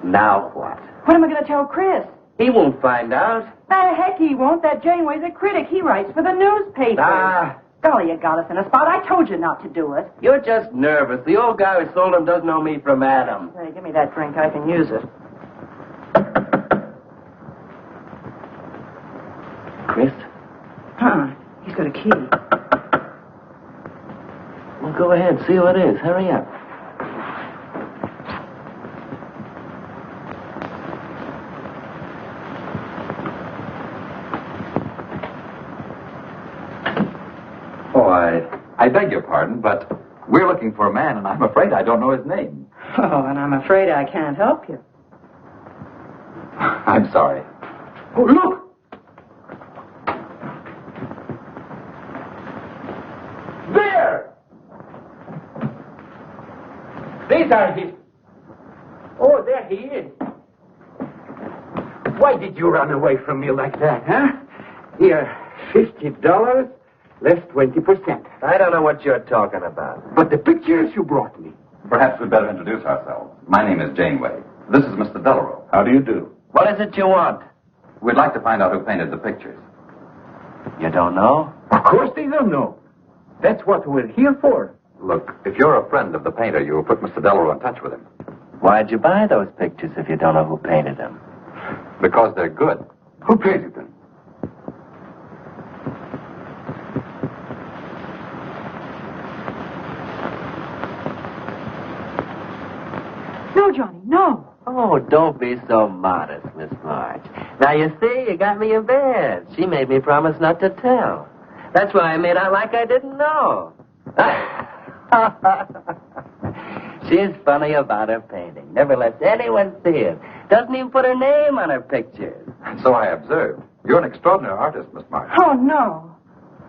Now what? What am I going to tell Chris? He won't find out. The heck he won't. That Janeway's a critic. He writes for the newspaper. Ah. Golly, you got us in a spot. I told you not to do it. You're just nervous. The old guy who sold him doesn't know me from Adam. Hey, give me that drink. I can use it. Chris? Huh. He's got a key. Well, go ahead. See who it is. Hurry up. Oh, I beg your pardon, but we're looking for a man, and I'm afraid I don't know his name. Oh, and I'm afraid I can't help you. I'm sorry. Oh, look! There! These are his... Oh, there he is. Why did you run away from me like that, huh? Here, $50, less 20%. I don't know what you're talking about. But the pictures you brought me. Perhaps we'd better introduce ourselves. My name is Janeway. This is Mr. Delarue. How do you do? What is it you want? We'd like to find out who painted the pictures. You don't know? Of course they don't know. That's what we're here for. Look, if you're a friend of the painter, you'll put Mr. Delarue in touch with him. Why'd you buy those pictures if you don't know who painted them? Because they're good. Who painted them? No, Johnny, no. Oh, don't be so modest, Miss March. Now, you see, you got me in bed. She made me promise not to tell. That's why I made out like I didn't know. She's funny about her painting. Never lets anyone see it. Doesn't even put her name on her pictures. So I observed. You're an extraordinary artist, Miss March. Oh, no.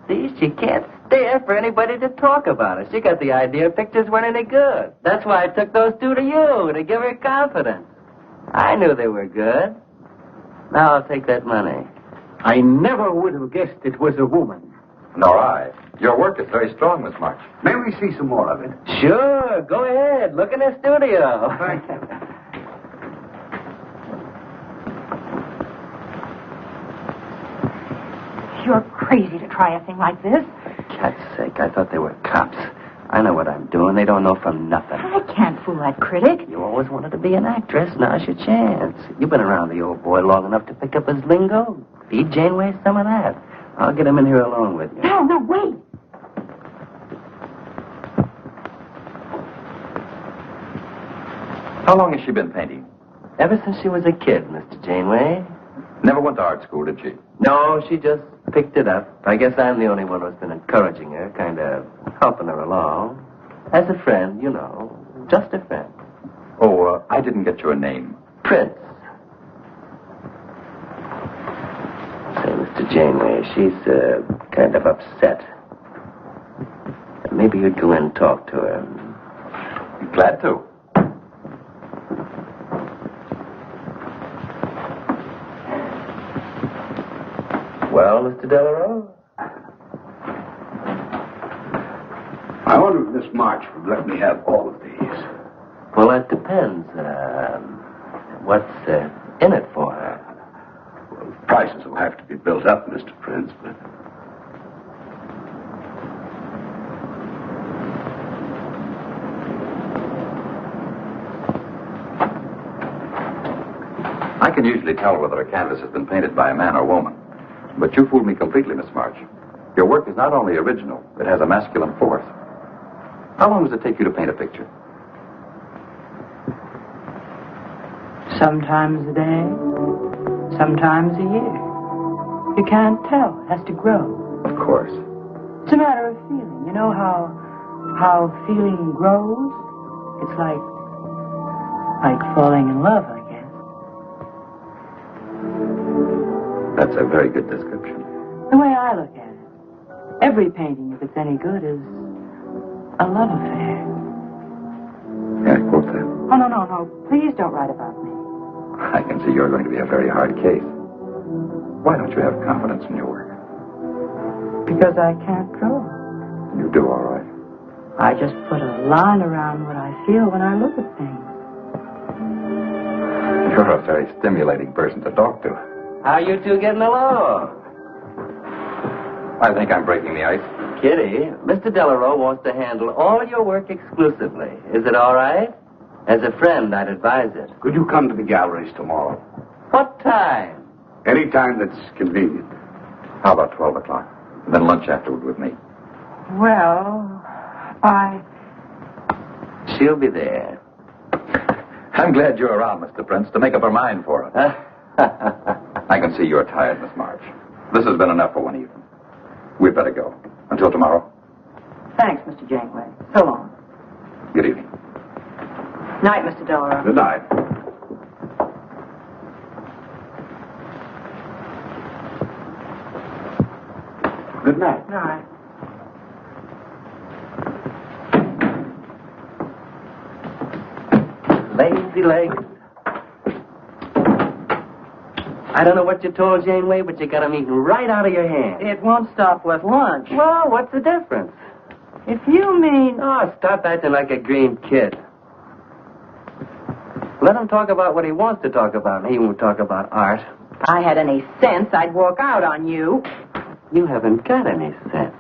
See, she can't stand for anybody to talk about her. She got the idea pictures weren't any good. That's why I took those two to you, to give her confidence. I knew they were good. Now I'll take that money. I never would have guessed it was a woman. Nor I. Your work is very strong, Miss March. May we see some more of it? Sure, go ahead. Look in the studio. Thank you. You're crazy to try a thing like this. For cat's sake, I thought they were cops. I know what I'm doing. They don't know from nothing. I can't fool that critic. You always wanted to be an actress. Now's your chance. You've been around the old boy long enough to pick up his lingo. Feed Janeway some of that. I'll get him in here alone with you. No, wait. How long has she been painting? Ever since she was a kid, Mr. Janeway. Never went to art school, did she? No, she just picked it up. I guess I'm the only one who's been encouraging her, kind of helping her along. As a friend, you know. Just a friend. Oh, I didn't get your name. Prince. Say, Mr. Janeway, she's kind of upset. Maybe you'd go in and talk to her. Glad to. Well, Mr. Delarue? I wonder if Miss March would let me have all of these. Well, that depends. What's in it for her? Well, prices will have to be built up, Mr. Prince, but... I can usually tell whether a canvas has been painted by a man or woman. But you fooled me completely, Miss March. Your work is not only original, it has a masculine force. How long does it take you to paint a picture? Sometimes a day, sometimes a year. You can't tell. It has to grow. Of course. It's a matter of feeling. You know how feeling grows? It's like falling in love, I guess. That's a very good description. The way I look at it, every painting, if it's any good, is a love affair. Yeah, quote that. Oh, no. Please don't write about me. I can see you're going to be a very hard case. Why don't you have confidence in your work? Because I can't draw. You do all right. I just put a line around what I feel when I look at things. You're a very stimulating person to talk to. How you two getting along? I think I'm breaking the ice. Kitty, Mr. Delarue wants to handle all your work exclusively. Is it all right? As a friend, I'd advise it. Could you come to the galleries tomorrow? What time? Any time that's convenient. How about 12 o'clock? Then lunch afterward with me. Well, She'll be there. I'm glad you're around, Mr. Prince, to make up her mind for it. I can see you're tired, Miss March. This has been enough for one evening. We'd better go. Until tomorrow. Thanks, Mr. Janeway. So long. Good evening. Night, Mr. Delarue. Good night. Good night. Night. Lazy legs. I don't know what you told Janeway, but you got him eating right out of your hand. It won't stop with lunch. Well, what's the difference? If you mean... Oh, stop acting like a green kid. Let him talk about what he wants to talk about, and he won't talk about art. If I had any sense, I'd walk out on you. You haven't got any sense.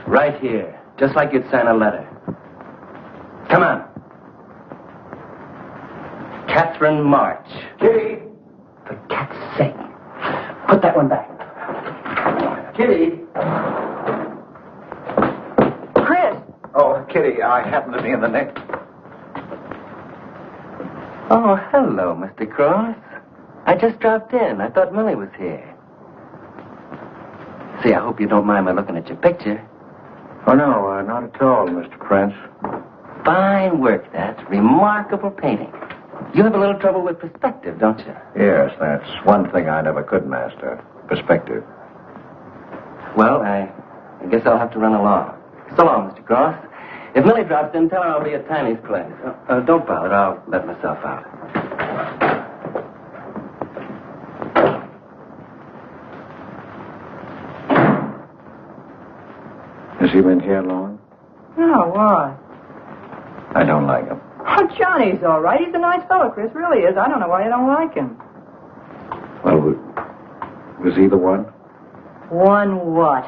Right here, just like you'd sign a letter. Come on. Catherine March. Kitty! For cat's sake. Put that one back. Kitty! Chris! Oh, Kitty, I happen to be in the next. Oh, hello, Mr. Cross. I just dropped in. I thought Millie was here. See, I hope you don't mind my looking at your picture. Oh, no, not at all, Mr. Prince. Fine work, that. Remarkable painting. You have a little trouble with perspective, don't you? Yes, that's one thing I never could master. Perspective. Well, I guess I'll have to run along. So long, Mr. Cross. If Millie drops in, tell her I'll be at Tiny's place. Don't bother. I'll let myself out. Has he been here long? No, why? I don't like him. Oh, Johnny's all right. He's a nice fellow, Chris. Really is. I don't know why you don't like him. Well, was he the one? One what?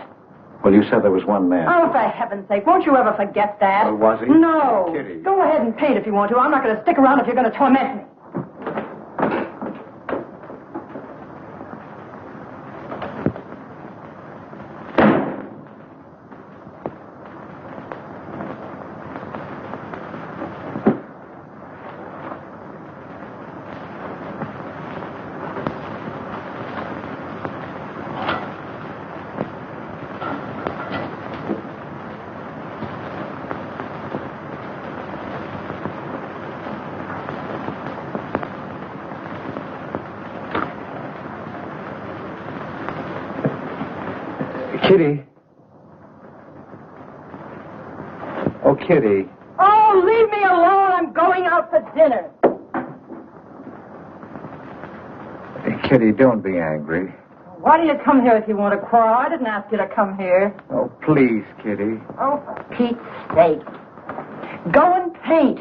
Well, you said there was one man. Oh, for heaven's sake, won't you ever forget that? Well, was he? No. Kitty. Go ahead and paint if you want to. I'm not going to stick around if you're going to torment me. Kitty. Oh, Kitty. Oh, leave me alone. I'm going out for dinner. Hey, Kitty, don't be angry. Why do you come here if you want to quarrel? I didn't ask you to come here. Oh, please, Kitty. Oh, for Pete's sake. Go and paint.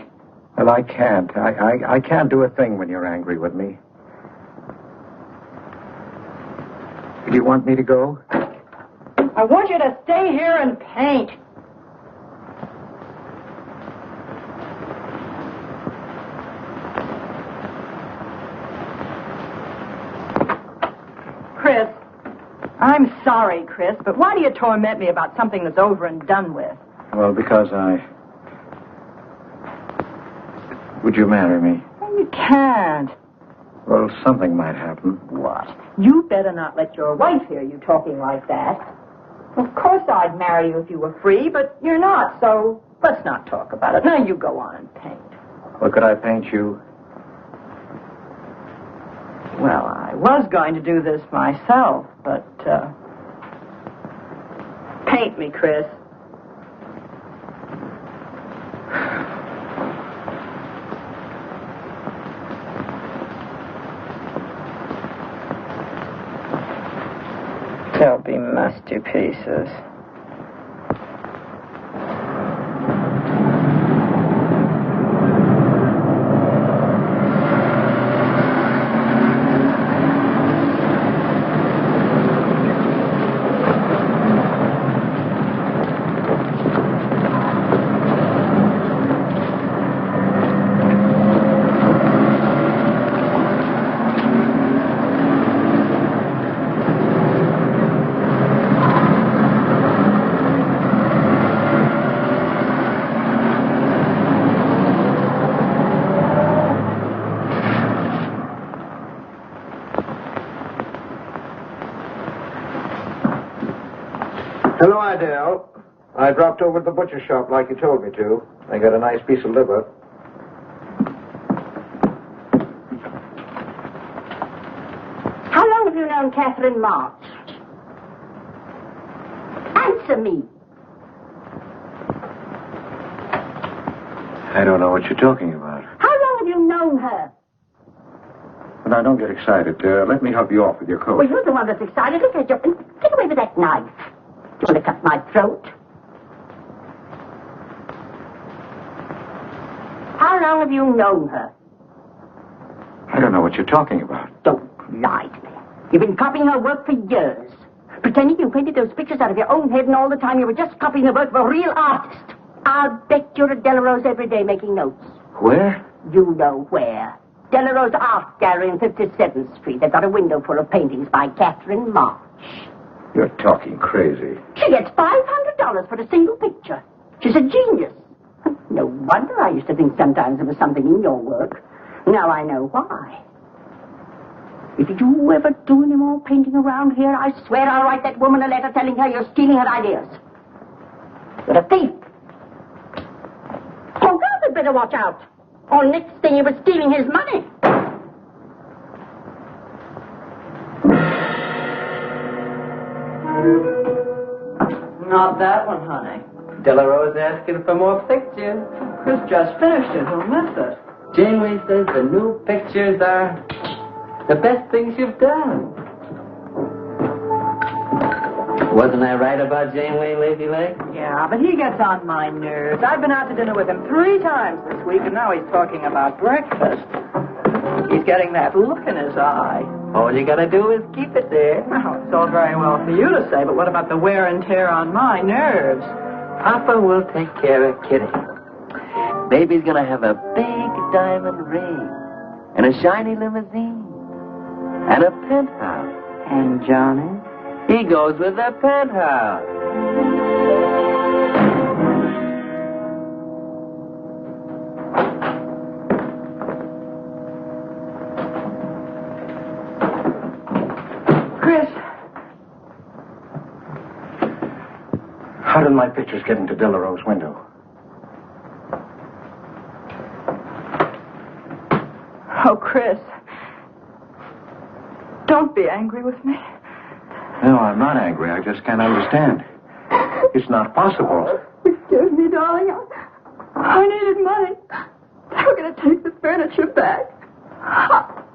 Well, I can't. I can't do a thing when you're angry with me. Do you want me to go? I want you to stay here and paint. Chris, I'm sorry, Chris, but why do you torment me about something that's over and done with? Well, because Would you marry me? Well, you can't. Well, something might happen. What? You better not let your wife hear you talking like that. Of course I'd marry you if you were free, but you're not, so let's not talk about it. Now you go on and paint. Well, could I paint you? Well, I was going to do this myself, but, paint me, Chris. They'll be masterpieces. Hello, Idell. I dropped over to the butcher shop like you told me to. I got a nice piece of liver. you known Catherine March? Answer me. I don't know what you're talking about. How long have you known her? But now, don't get excited. Let me help you off with your coat. Well, you're the one that's excited. Look at you. Get away with that knife. You want to cut my throat? How long have you known her? I don't know what you're talking about. Don't lie to me. You've been copying her work for years. Pretending you painted those pictures out of your own head, and all the time you were just copying the work of a real artist. I'll bet you're at Delarose every day making notes. Where? You know where. Delarose Art Gallery in 57th Street. They've got a window full of paintings by Catherine March. You're talking crazy. She gets $500 for a single picture. She's a genius. No wonder I used to think sometimes there was something in your work. Now I know why. If you ever do any more painting around here, I swear I'll write that woman a letter telling her you're stealing her ideas. You're a thief. Oh, God had better watch out. Or next thing you were stealing his money. Not that one, honey. Delarose asking for more pictures. Chris just finished it. Who missed it? Janeway says the new pictures are the best things you've done. Wasn't I right about Janeway, Lazy Leg? Yeah, but he gets on my nerves. I've been out to dinner with him 3 times this week, and now he's talking about breakfast. He's getting that look in his eye. All you gotta do is keep it there. Well, it's all very well for you to say, but what about the wear and tear on my nerves? Papa will take care of Kitty. Baby's gonna have a big diamond ring, and a shiny limousine, and a penthouse. And Johnny? He goes with the penthouse. Chris. How did my pictures get into Delarose's window? Oh, Chris. Don't be angry with me. No, I'm not angry. I just can't understand. It's not possible. Excuse me, darling. I needed money. They were going to take the furniture back.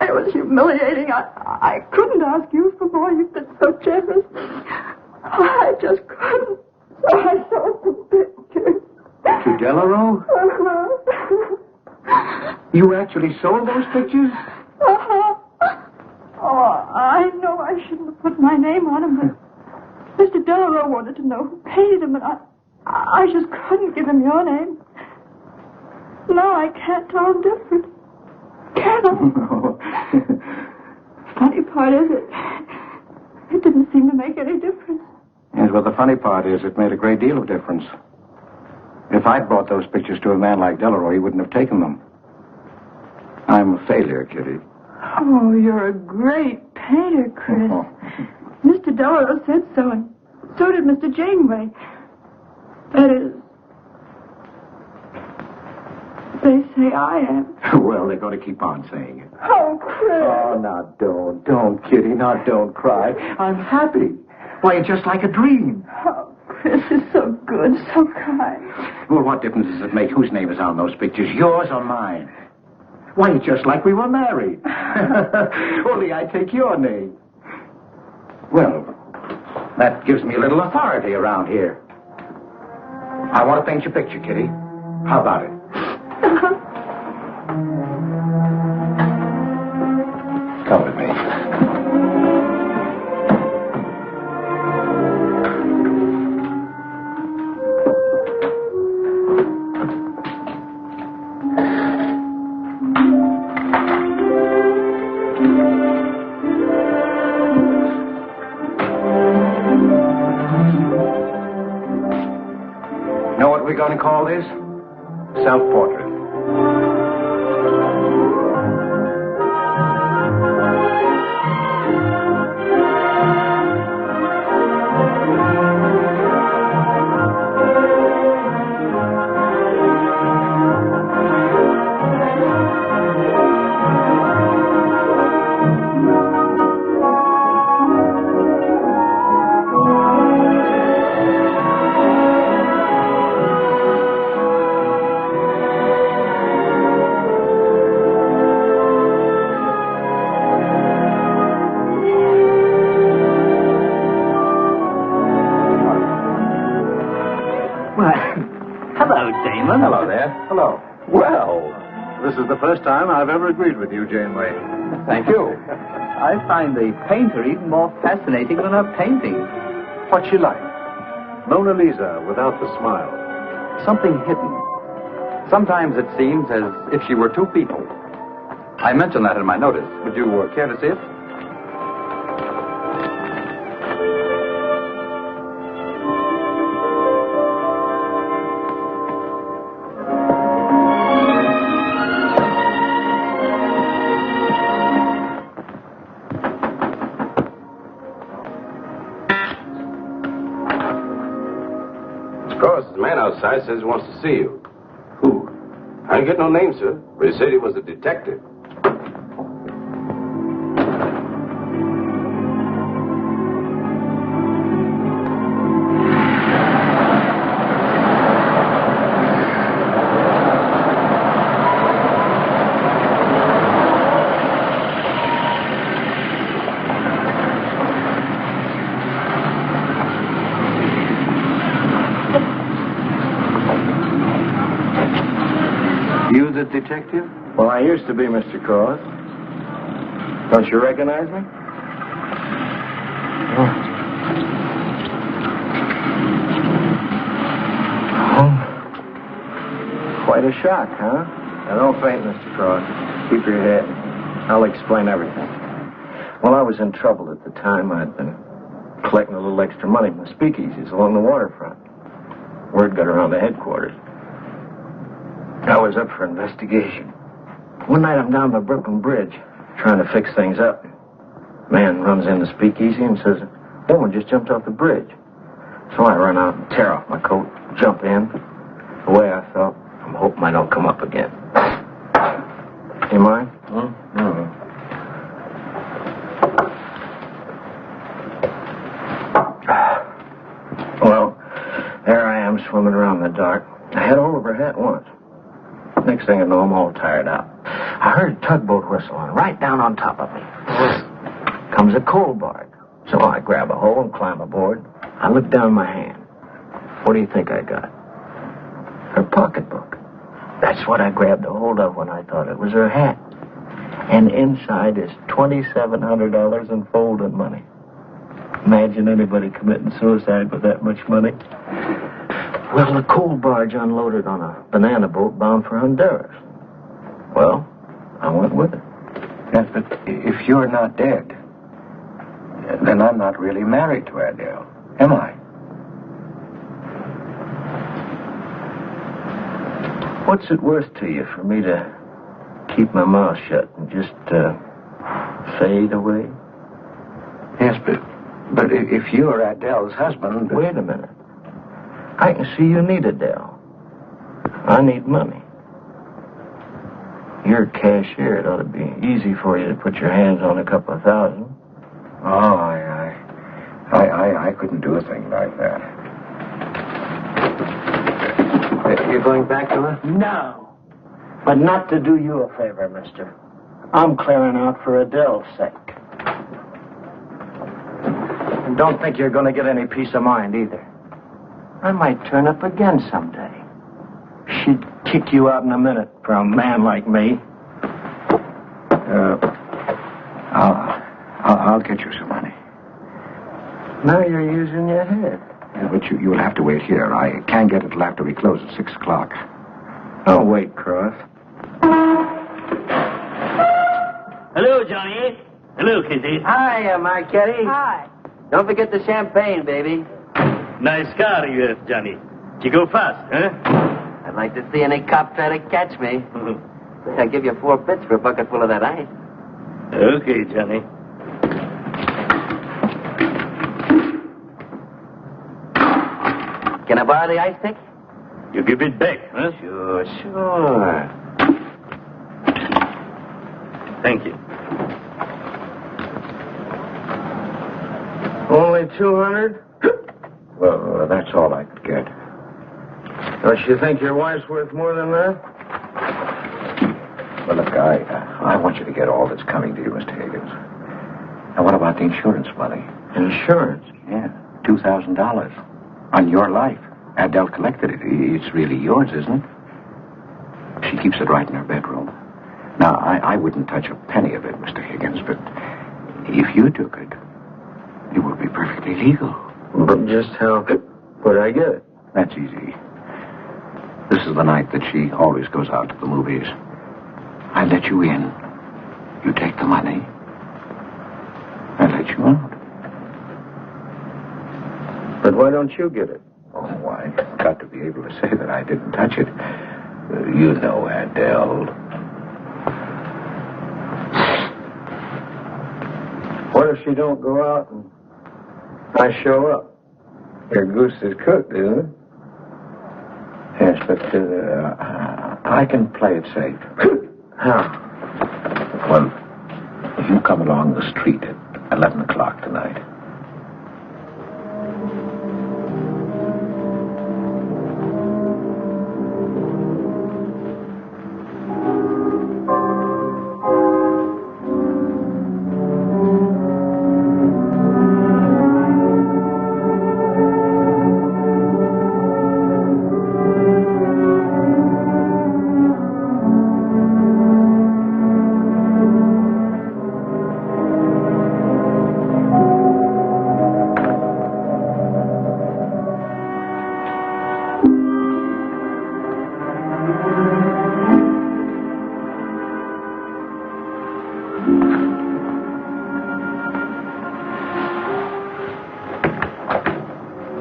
It was humiliating. I couldn't ask you for more. You've been so generous. I just couldn't. So I sold the pictures. To Delarose? You actually sold those pictures? Oh, I know I shouldn't have put my name on them, but Mr. Delarose wanted to know who painted them, and I just couldn't give him your name. Now I can't tell him different. Can I? No. Funny part is it didn't seem to make any difference. Yes, well, the funny part is it made a great deal of difference. If I'd brought those pictures to a man like Delarose, he wouldn't have taken them. I'm a failure, Kitty. Oh, you're a great painter, Chris. Oh. Mr. Delarose said so, and so did Mr. Janeway. That is, they say I am. Well, they're going to keep on saying it. Oh, Chris. Oh, now don't, Kitty. Now don't cry. I'm happy. Why, it's just like a dream. Oh, Chris is so good, so kind. Well, what difference does it make whose name is on those pictures, yours or mine? Why, it's just like we were married. Only I take your name. Well, that gives me a little authority around here. I want to paint your picture, Kitty. How about it? Come with me. Know what we're going to call this? Self-portrait. Oh, Well, this is the first time I've ever agreed with you, Janeway. thank you. I find the painter even more fascinating than her painting. What's she like? Mona Lisa without the smile. Something hidden. Sometimes it seems as if she were two people. I mentioned that in my notice. Would you care to see it? The man outside says he wants to see you. Who? I didn't get no name, sir, but he said he was a detective. You the detective? Well, I used to be, Mr. Cross. Don't you recognize me? Oh. Quite a shock, huh? Now, don't faint, Mr. Cross. Keep your head. I'll explain everything. Well, I was in trouble at the time. I'd been collecting a little extra money from the speakeasies along the waterfront. Word got around to headquarters. I was up for investigation. One night I'm down by Brooklyn Bridge, trying to fix things up. Man runs in the speakeasy and says, a woman just jumped off the bridge. So I run out and tear off my coat, jump in. The way I felt, I'm hoping I don't come up again. You mind? Well, there I am swimming around in the dark. I had all over her hat once. Next thing I know, I'm all tired out. I heard a tugboat whistling right down on top of me. Comes a coal barge. So I grab a hoe and climb aboard. I look down my hand. What do you think I got? Her pocketbook. That's what I grabbed a hold of when I thought it was her hat. And inside is $2,700 in folded money. Imagine anybody committing suicide with that much money. Well, the coal barge unloaded on a banana boat bound for Honduras. Well, I went with it. Yes, but if you're not dead, then I'm not really married to Adele, am I? What's it worth to you for me to keep my mouth shut and just fade away? Yes, but if you're Adele's husband... Wait a minute. I can see you need Adele. I need money. You're a cashier. It ought to be easy for you to put your hands on a couple of thousand. Oh, I couldn't do a thing like that. You're going back to her? No. But not to do you a favor, mister. I'm clearing out for Adele's sake. And don't think you're going to get any peace of mind either. I might turn up again someday. She'd kick you out in a minute for a man like me. I'll get you some money. Now you're using your head. Yeah, but you'll have to wait here. I can't get it till after we close at 6 o'clock. I'll wait, Cross. Hello, Johnny. Hello, Kitty. Hi, Marquetti. Hi. Don't forget the champagne, baby. Nice car you have, Johnny. You go fast, huh? I'd like to see any cop try to catch me. I'll give you 4 bits for a bucket full of that ice. Okay, Johnny. Can I borrow the ice pick? You give it back, huh? Sure. Thank you. Only 200? Well, that's all I could get. Don't you think your wife's worth more than that? Well, look, I want you to get all that's coming to you, Mr. Higgins. Now, what about the insurance money? Insurance? Yeah, $2,000 on your life. Adele collected it. It's really yours, isn't it? She keeps it right in her bedroom. Now, I wouldn't touch a penny of it, Mr. Higgins, but if you took it, it would be perfectly legal. But just how would I get it? That's easy. This is the night that she always goes out to the movies. I let you in. You take the money. I let you out. But why don't you get it? Oh, I've got to be able to say that I didn't touch it. You know, Adele. What if she don't go out and I show up? Your goose is cooked, isn't it? Yes, but I can play it safe. How? Well, you come along the street at 11 o'clock tonight.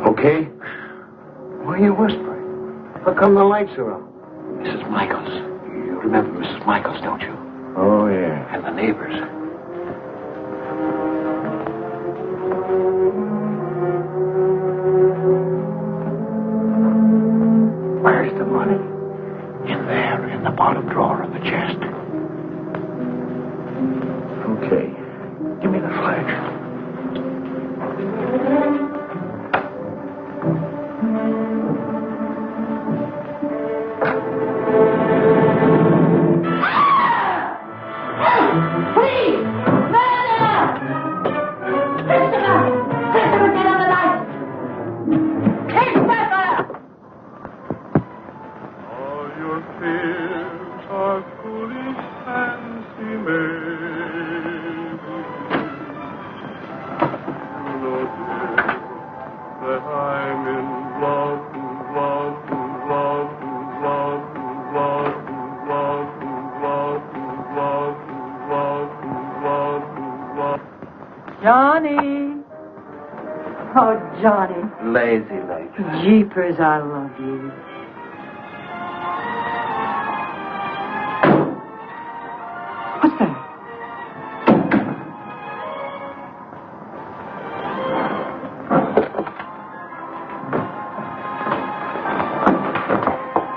Okay? Why are you whispering? How come the lights are on? Mrs. Michaels. You remember Mrs. Michaels, don't you? Oh, yeah. And the neighbors. Where's the money? In there, in the bottom drawer of the chest. Okay. Give me the flash. Johnny. Oh, Johnny. Lazy legs. Jeepers, I love you. What's that?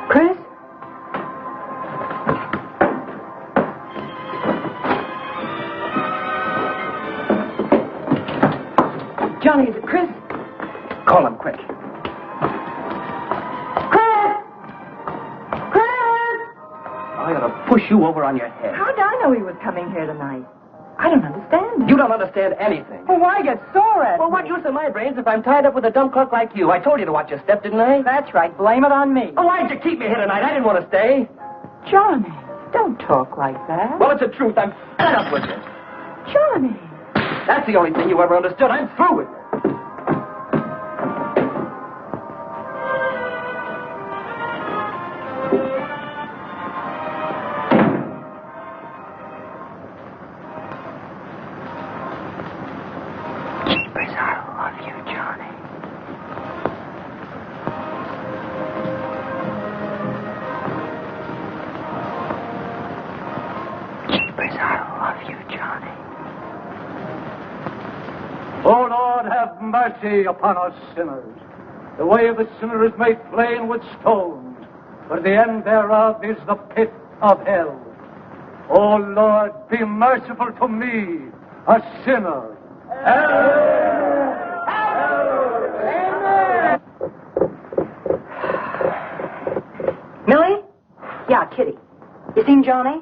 Chris? Johnny, is it Chris? Call him quick. I ought to push you over on your head. How'd I know he was coming here tonight? I don't understand it. You don't understand anything. Well, why get sore at Well, me? what use are my brains if I'm tied up with a dumb clerk like you? I told you to watch your step, didn't I? That's right. Blame it on me. Oh, why'd you keep me here tonight? I didn't want to stay. Johnny, don't talk like that. Well, it's the truth. I'm fed up with you. Johnny. That's the only thing you ever understood. I'm through with you. O Lord, have mercy upon us sinners. The way of the sinner is made plain with stones, but the end thereof is the pit of hell. O Lord, be merciful to me, a sinner. Millie? Yeah, Kitty. You seen Johnny?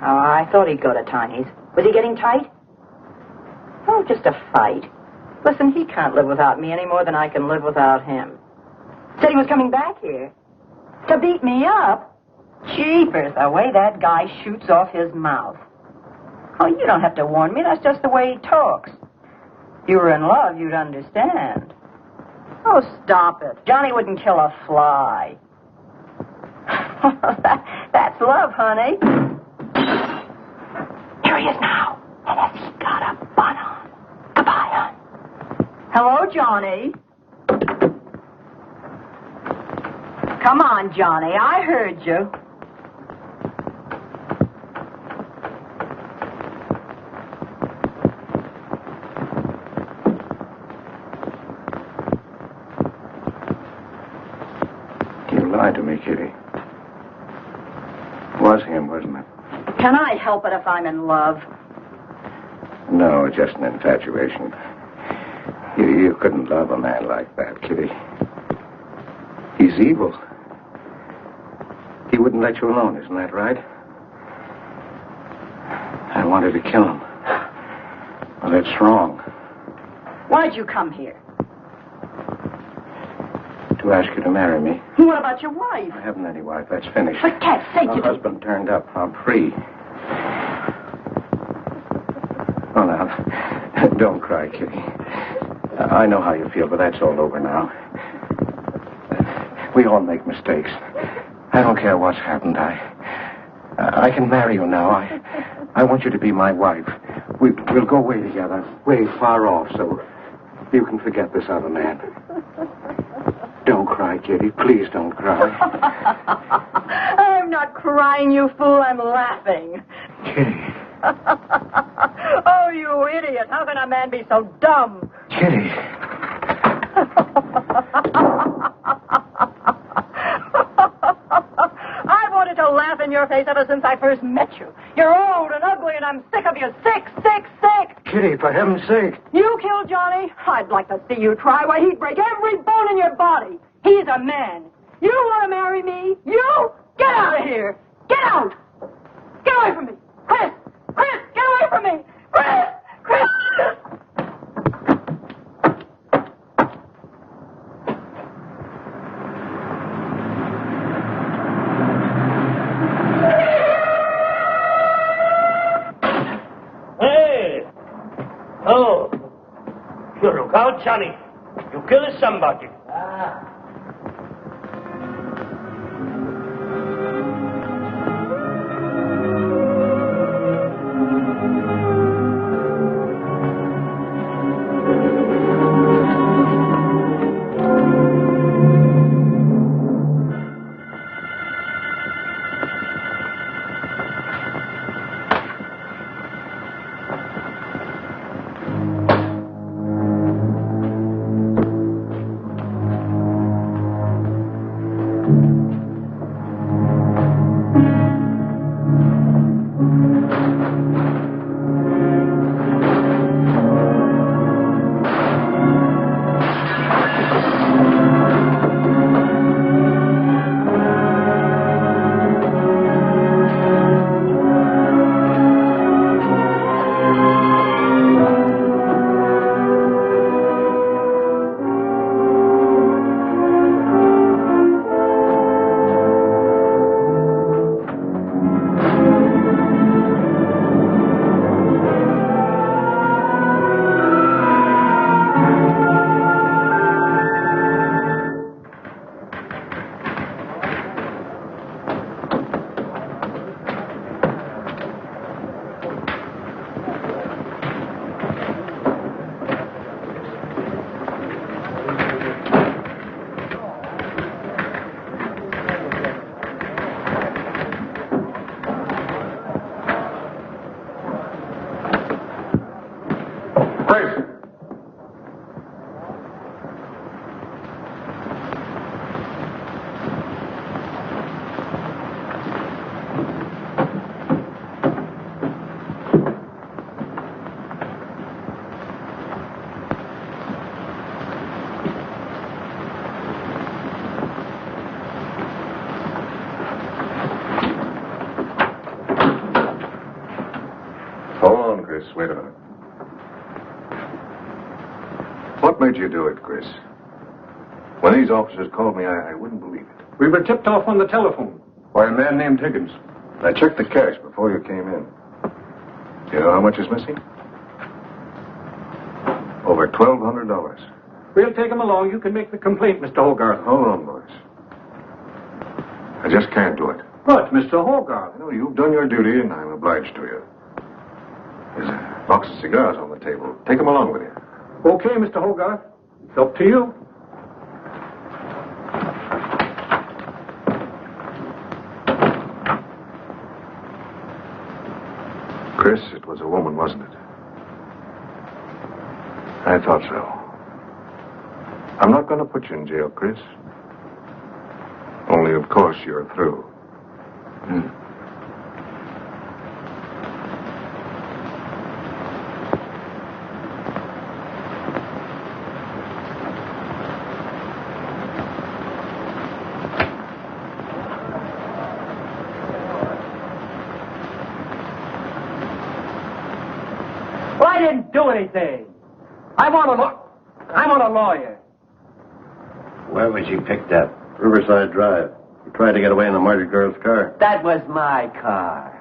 Oh, I thought he'd go to Tiny's. Was he getting tight? Oh, just a fight. Listen, he can't live without me any more than I can live without him. Said he was coming back here. To beat me up? Jeepers, the way that guy shoots off his mouth. Oh, you don't have to warn me. That's just the way he talks. If you were in love, you'd understand. Oh, stop it. Johnny wouldn't kill a fly. That's love, honey. Here he is now. And has he got a bun on? Goodbye, hon. Hello, Johnny. Come on, Johnny. I heard you. You lied to me, Kitty. It was him, wasn't it? Can I help it if I'm in love? No, just an infatuation. You couldn't love a man like that, Kitty. He's evil. He wouldn't let you alone, isn't that right? I wanted to kill him. Well, that's wrong. Why'd you come here? To ask you to marry me. What about your wife? I haven't any wife. That's finished. For cat's sake, My husband turned up. I'm free. Oh, now, don't cry, Kitty. I know how you feel, but that's all over now. We all make mistakes. I don't care what's happened. I can marry you now. I want you to be my wife. We'll go away together, way far off, so you can forget this other man. Don't cry, Kitty. Please don't cry. I'm not crying, you fool. I'm laughing. Kitty. Oh, you idiot. How can a man be so dumb? Kitty. I wanted to laugh in your face ever since I first met you. You're old and ugly, and I'm sick of you. Sick, sick, sick. Kitty, for heaven's sake. You killed Johnny? I'd like to see you try. Why, he'd break every bone in your body. He's a man. You want to marry me? You? Get out of here. Get out. Get away from me. Chris! Chris, get away from me. Chris! Chris! Hey! Oh! You look out, Johnny. You killed somebody. Wait a minute. What made you do it, Chris? When these officers called me, I wouldn't believe it. We were tipped off on the telephone. Why, a man named Higgins. I checked the cash before you came in. Do you know how much is missing? Over $1,200. We'll take him along. You can make the complaint, Mr. Hogarth. Hold on, boys. I just can't do it. But, Mr. Hogarth... You know, you've done your duty, and I'm obliged to you. There's a box of cigars on the table. Take them along with you. Okay, Mr. Hogarth. It's up to you. Chris, it was a woman, wasn't it? I thought so. I'm not going to put you in jail, Chris. Only, of course, you're through. Well, I didn't do anything. I want a lawyer. Where was she picked up? Riverside Drive. You tried to get away in the murdered girl's car. That was my car.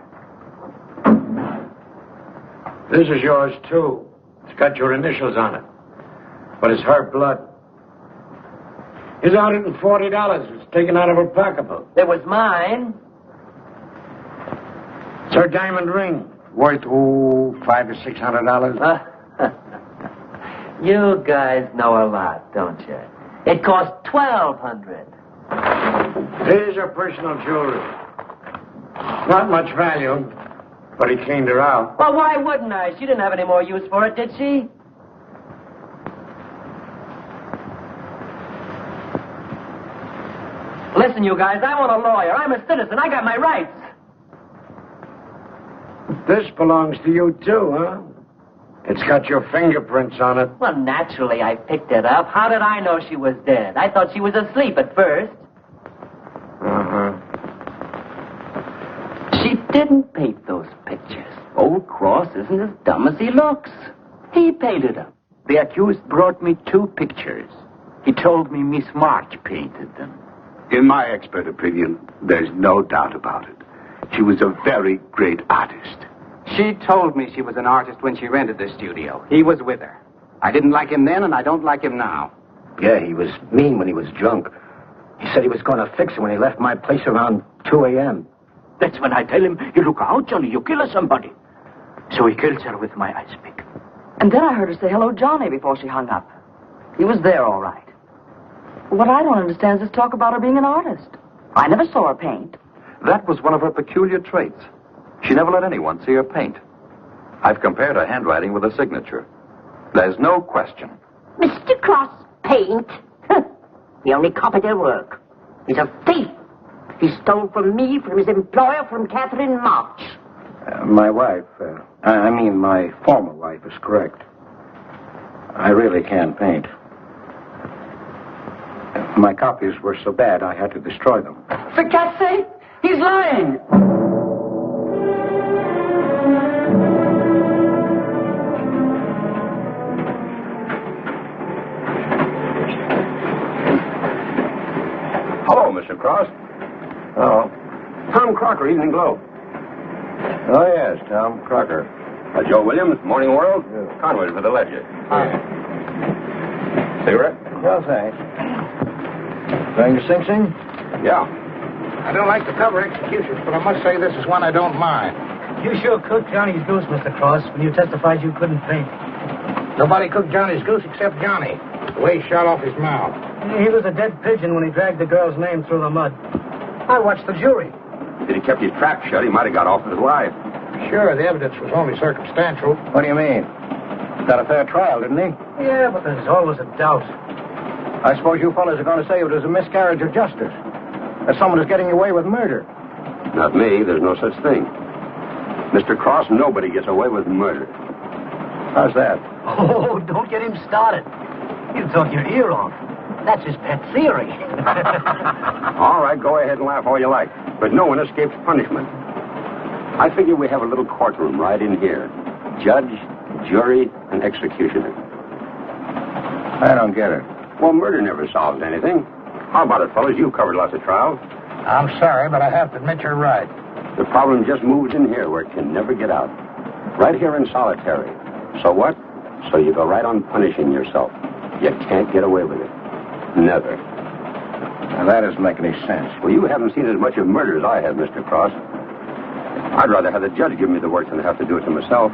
This is yours, too. It's got your initials on it. But it's her blood. Here's $140. It's taken out of her pocketbook. It was mine. It's her diamond ring. Worth, $500 to $600. You guys know a lot, don't you? It cost $1,200. Here's her personal jewelry. Not much value, but he cleaned her out. Well, why wouldn't I? She didn't have any more use for it, did she? Listen, you guys, I want a lawyer. I'm a citizen. I got my rights. This belongs to you, too, huh? It's got your fingerprints on it. Well, naturally, I picked it up. How did I know she was dead? I thought she was asleep at first. Uh-huh. She didn't paint those pictures. Old Cross isn't as dumb as he looks. He painted them. The accused brought me 2 pictures. He told me Miss March painted them. In my expert opinion, there's no doubt about it. She was a very great artist. She told me she was an artist when she rented the studio. He was with her. I didn't like him then, and I don't like him now. Yeah, he was mean when he was drunk. He said he was going to fix it when he left my place around 2 a.m. That's when I tell him, you look out, Johnny, you kill somebody. So he kills her with my ice pick. And then I heard her say hello, Johnny, before she hung up. He was there, all right. What I don't understand is this talk about her being an artist. I never saw her paint. That was one of her peculiar traits. She never let anyone see her paint. I've compared her handwriting with her signature. There's no question. Mr. Cross paint? He only copied her work. He's a thief. He stole from me, from his employer, from Catherine March. My wife, my former wife is correct. I really can't paint. My copies were so bad I had to destroy them. For God's sake, he's lying. Hello, Mr. Cross. Oh. Tom Crocker, Evening Globe. Oh, yes, Tom Crocker. Joe Williams, Morning World. Conway for the Ledger. Cigarette? No, thanks. Going to Sing Sing? Yeah. I don't like to cover executions, but I must say this is one I don't mind. You sure cooked Johnny's goose, Mr. Cross, when you testified you couldn't paint. Nobody cooked Johnny's goose except Johnny. The way he shot off his mouth. He was a dead pigeon when he dragged the girl's name through the mud. I watched the jury. If he'd kept his trap shut, he might have got off with his life. Sure, the evidence was only circumstantial. What do you mean? Got a fair trial, didn't he? Yeah, but there's always a doubt. I suppose you fellas are going to say it was a miscarriage of justice. That someone is getting away with murder. Not me. There's no such thing. Mr. Cross, nobody gets away with murder. How's that? Oh, don't get him started. He'll talk your ear off. That's his pet theory. All right, go ahead and laugh all you like. But no one escapes punishment. I figure we have a little courtroom right in here. Judge, jury, and executioner. I don't get it. Well, murder never solves anything. How about it, fellas? You've covered lots of trials. I'm sorry, but I have to admit you're right. The problem just moves in here where it can never get out. Right here in solitary. So what? So you go right on punishing yourself. You can't get away with it. Never. Now, that doesn't make any sense. Well, you haven't seen as much of murder as I have, Mr. Cross. I'd rather have the judge give me the work than have to do it to myself.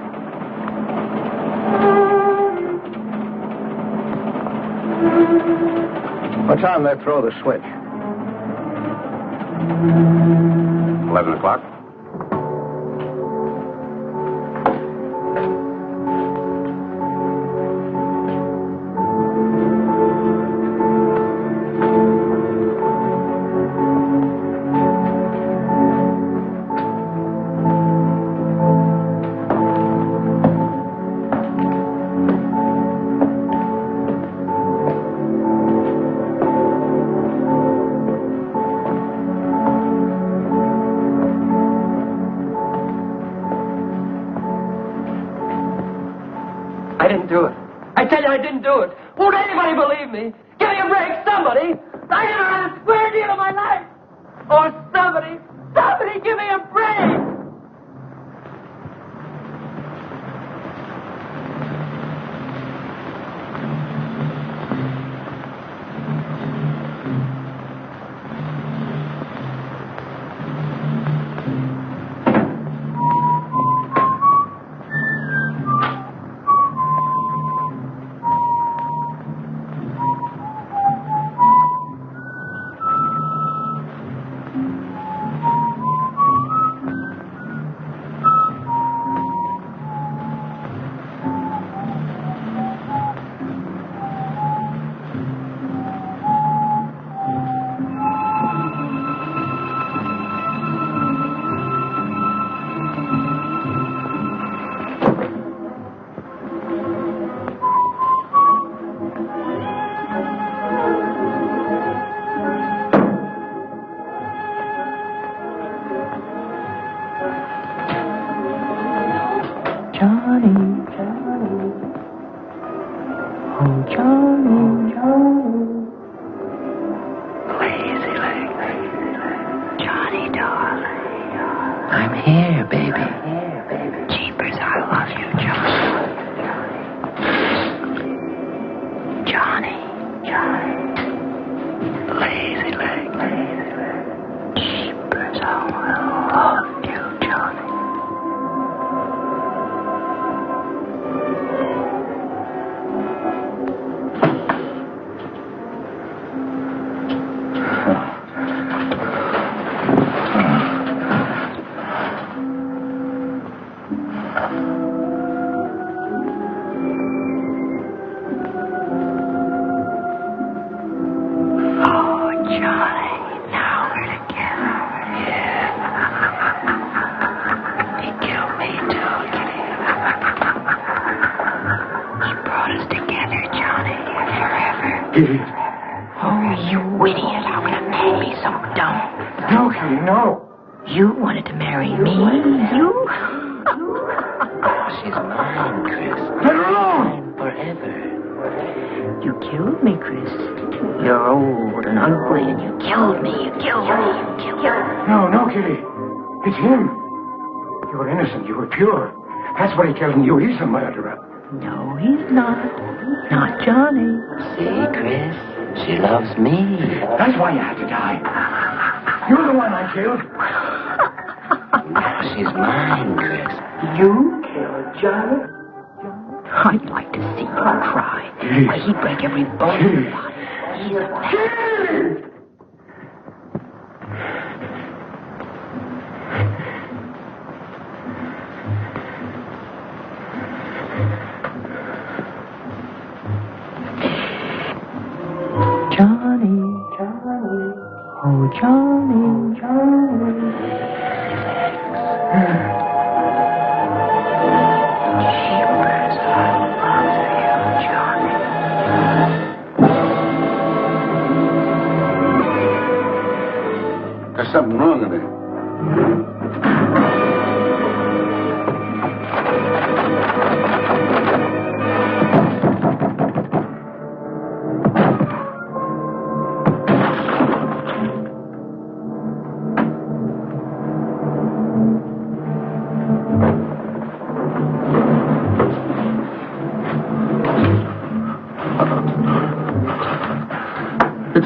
What time did they throw the switch? 11 o'clock. I didn't do it. I tell you, I didn't do it. Won't anybody believe me? Give me a break, somebody. I never had a square deal in my life. Or somebody give me a break. You, he's a murderer. No, he's not. Not Johnny. See, Chris, she loves me. That's why you had to die. You're the one I killed. Now she's mine, Chris. You killed Johnny? I'd like to see him cry. Why, he'd break every bone in his body. He's a man. There's something wrong with it.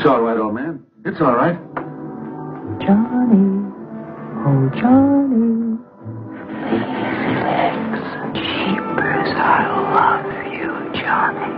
It's all right, old man. It's all right. Johnny, oh Johnny, lazy legs and sheepers, I love you, Johnny.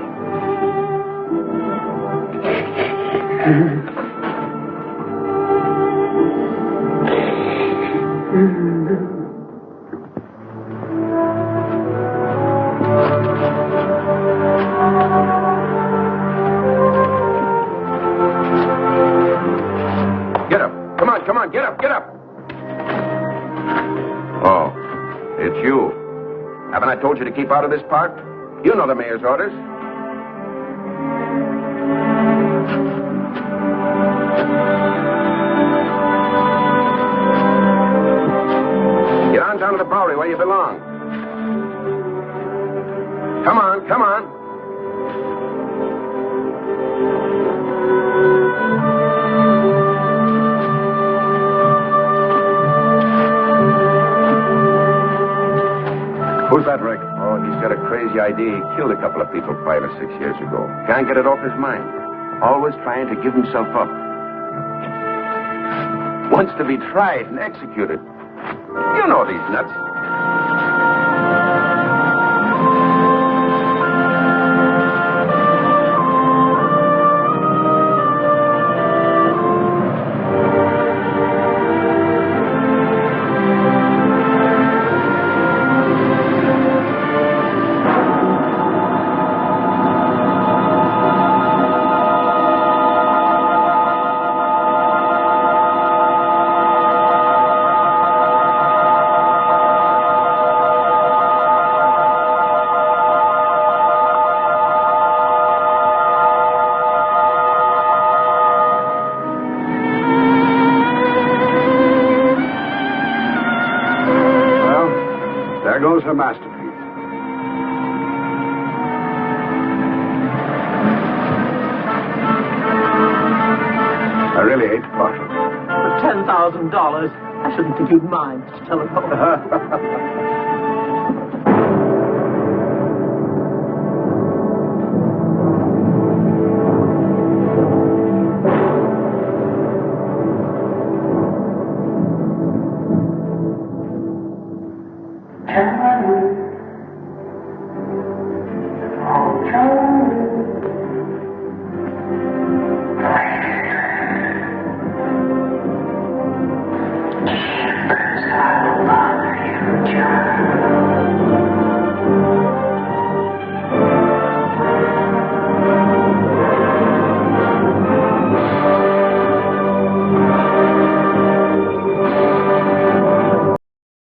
Get up. Come on, get up. Oh, it's you. Haven't I told you to keep out of this park? You know the mayor's orders. Get on down to the Bowery where you belong. Come on. Who's that, Rick? Oh, he's got a crazy idea. He killed a couple of people 5 or 6 years ago. Can't get it off his mind. Always trying to give himself up. Wants to be tried and executed. You know these nuts. Goes her masterpiece. I really hate to part with it. For $10,000, I shouldn't think you'd mind, Mr. Telephone.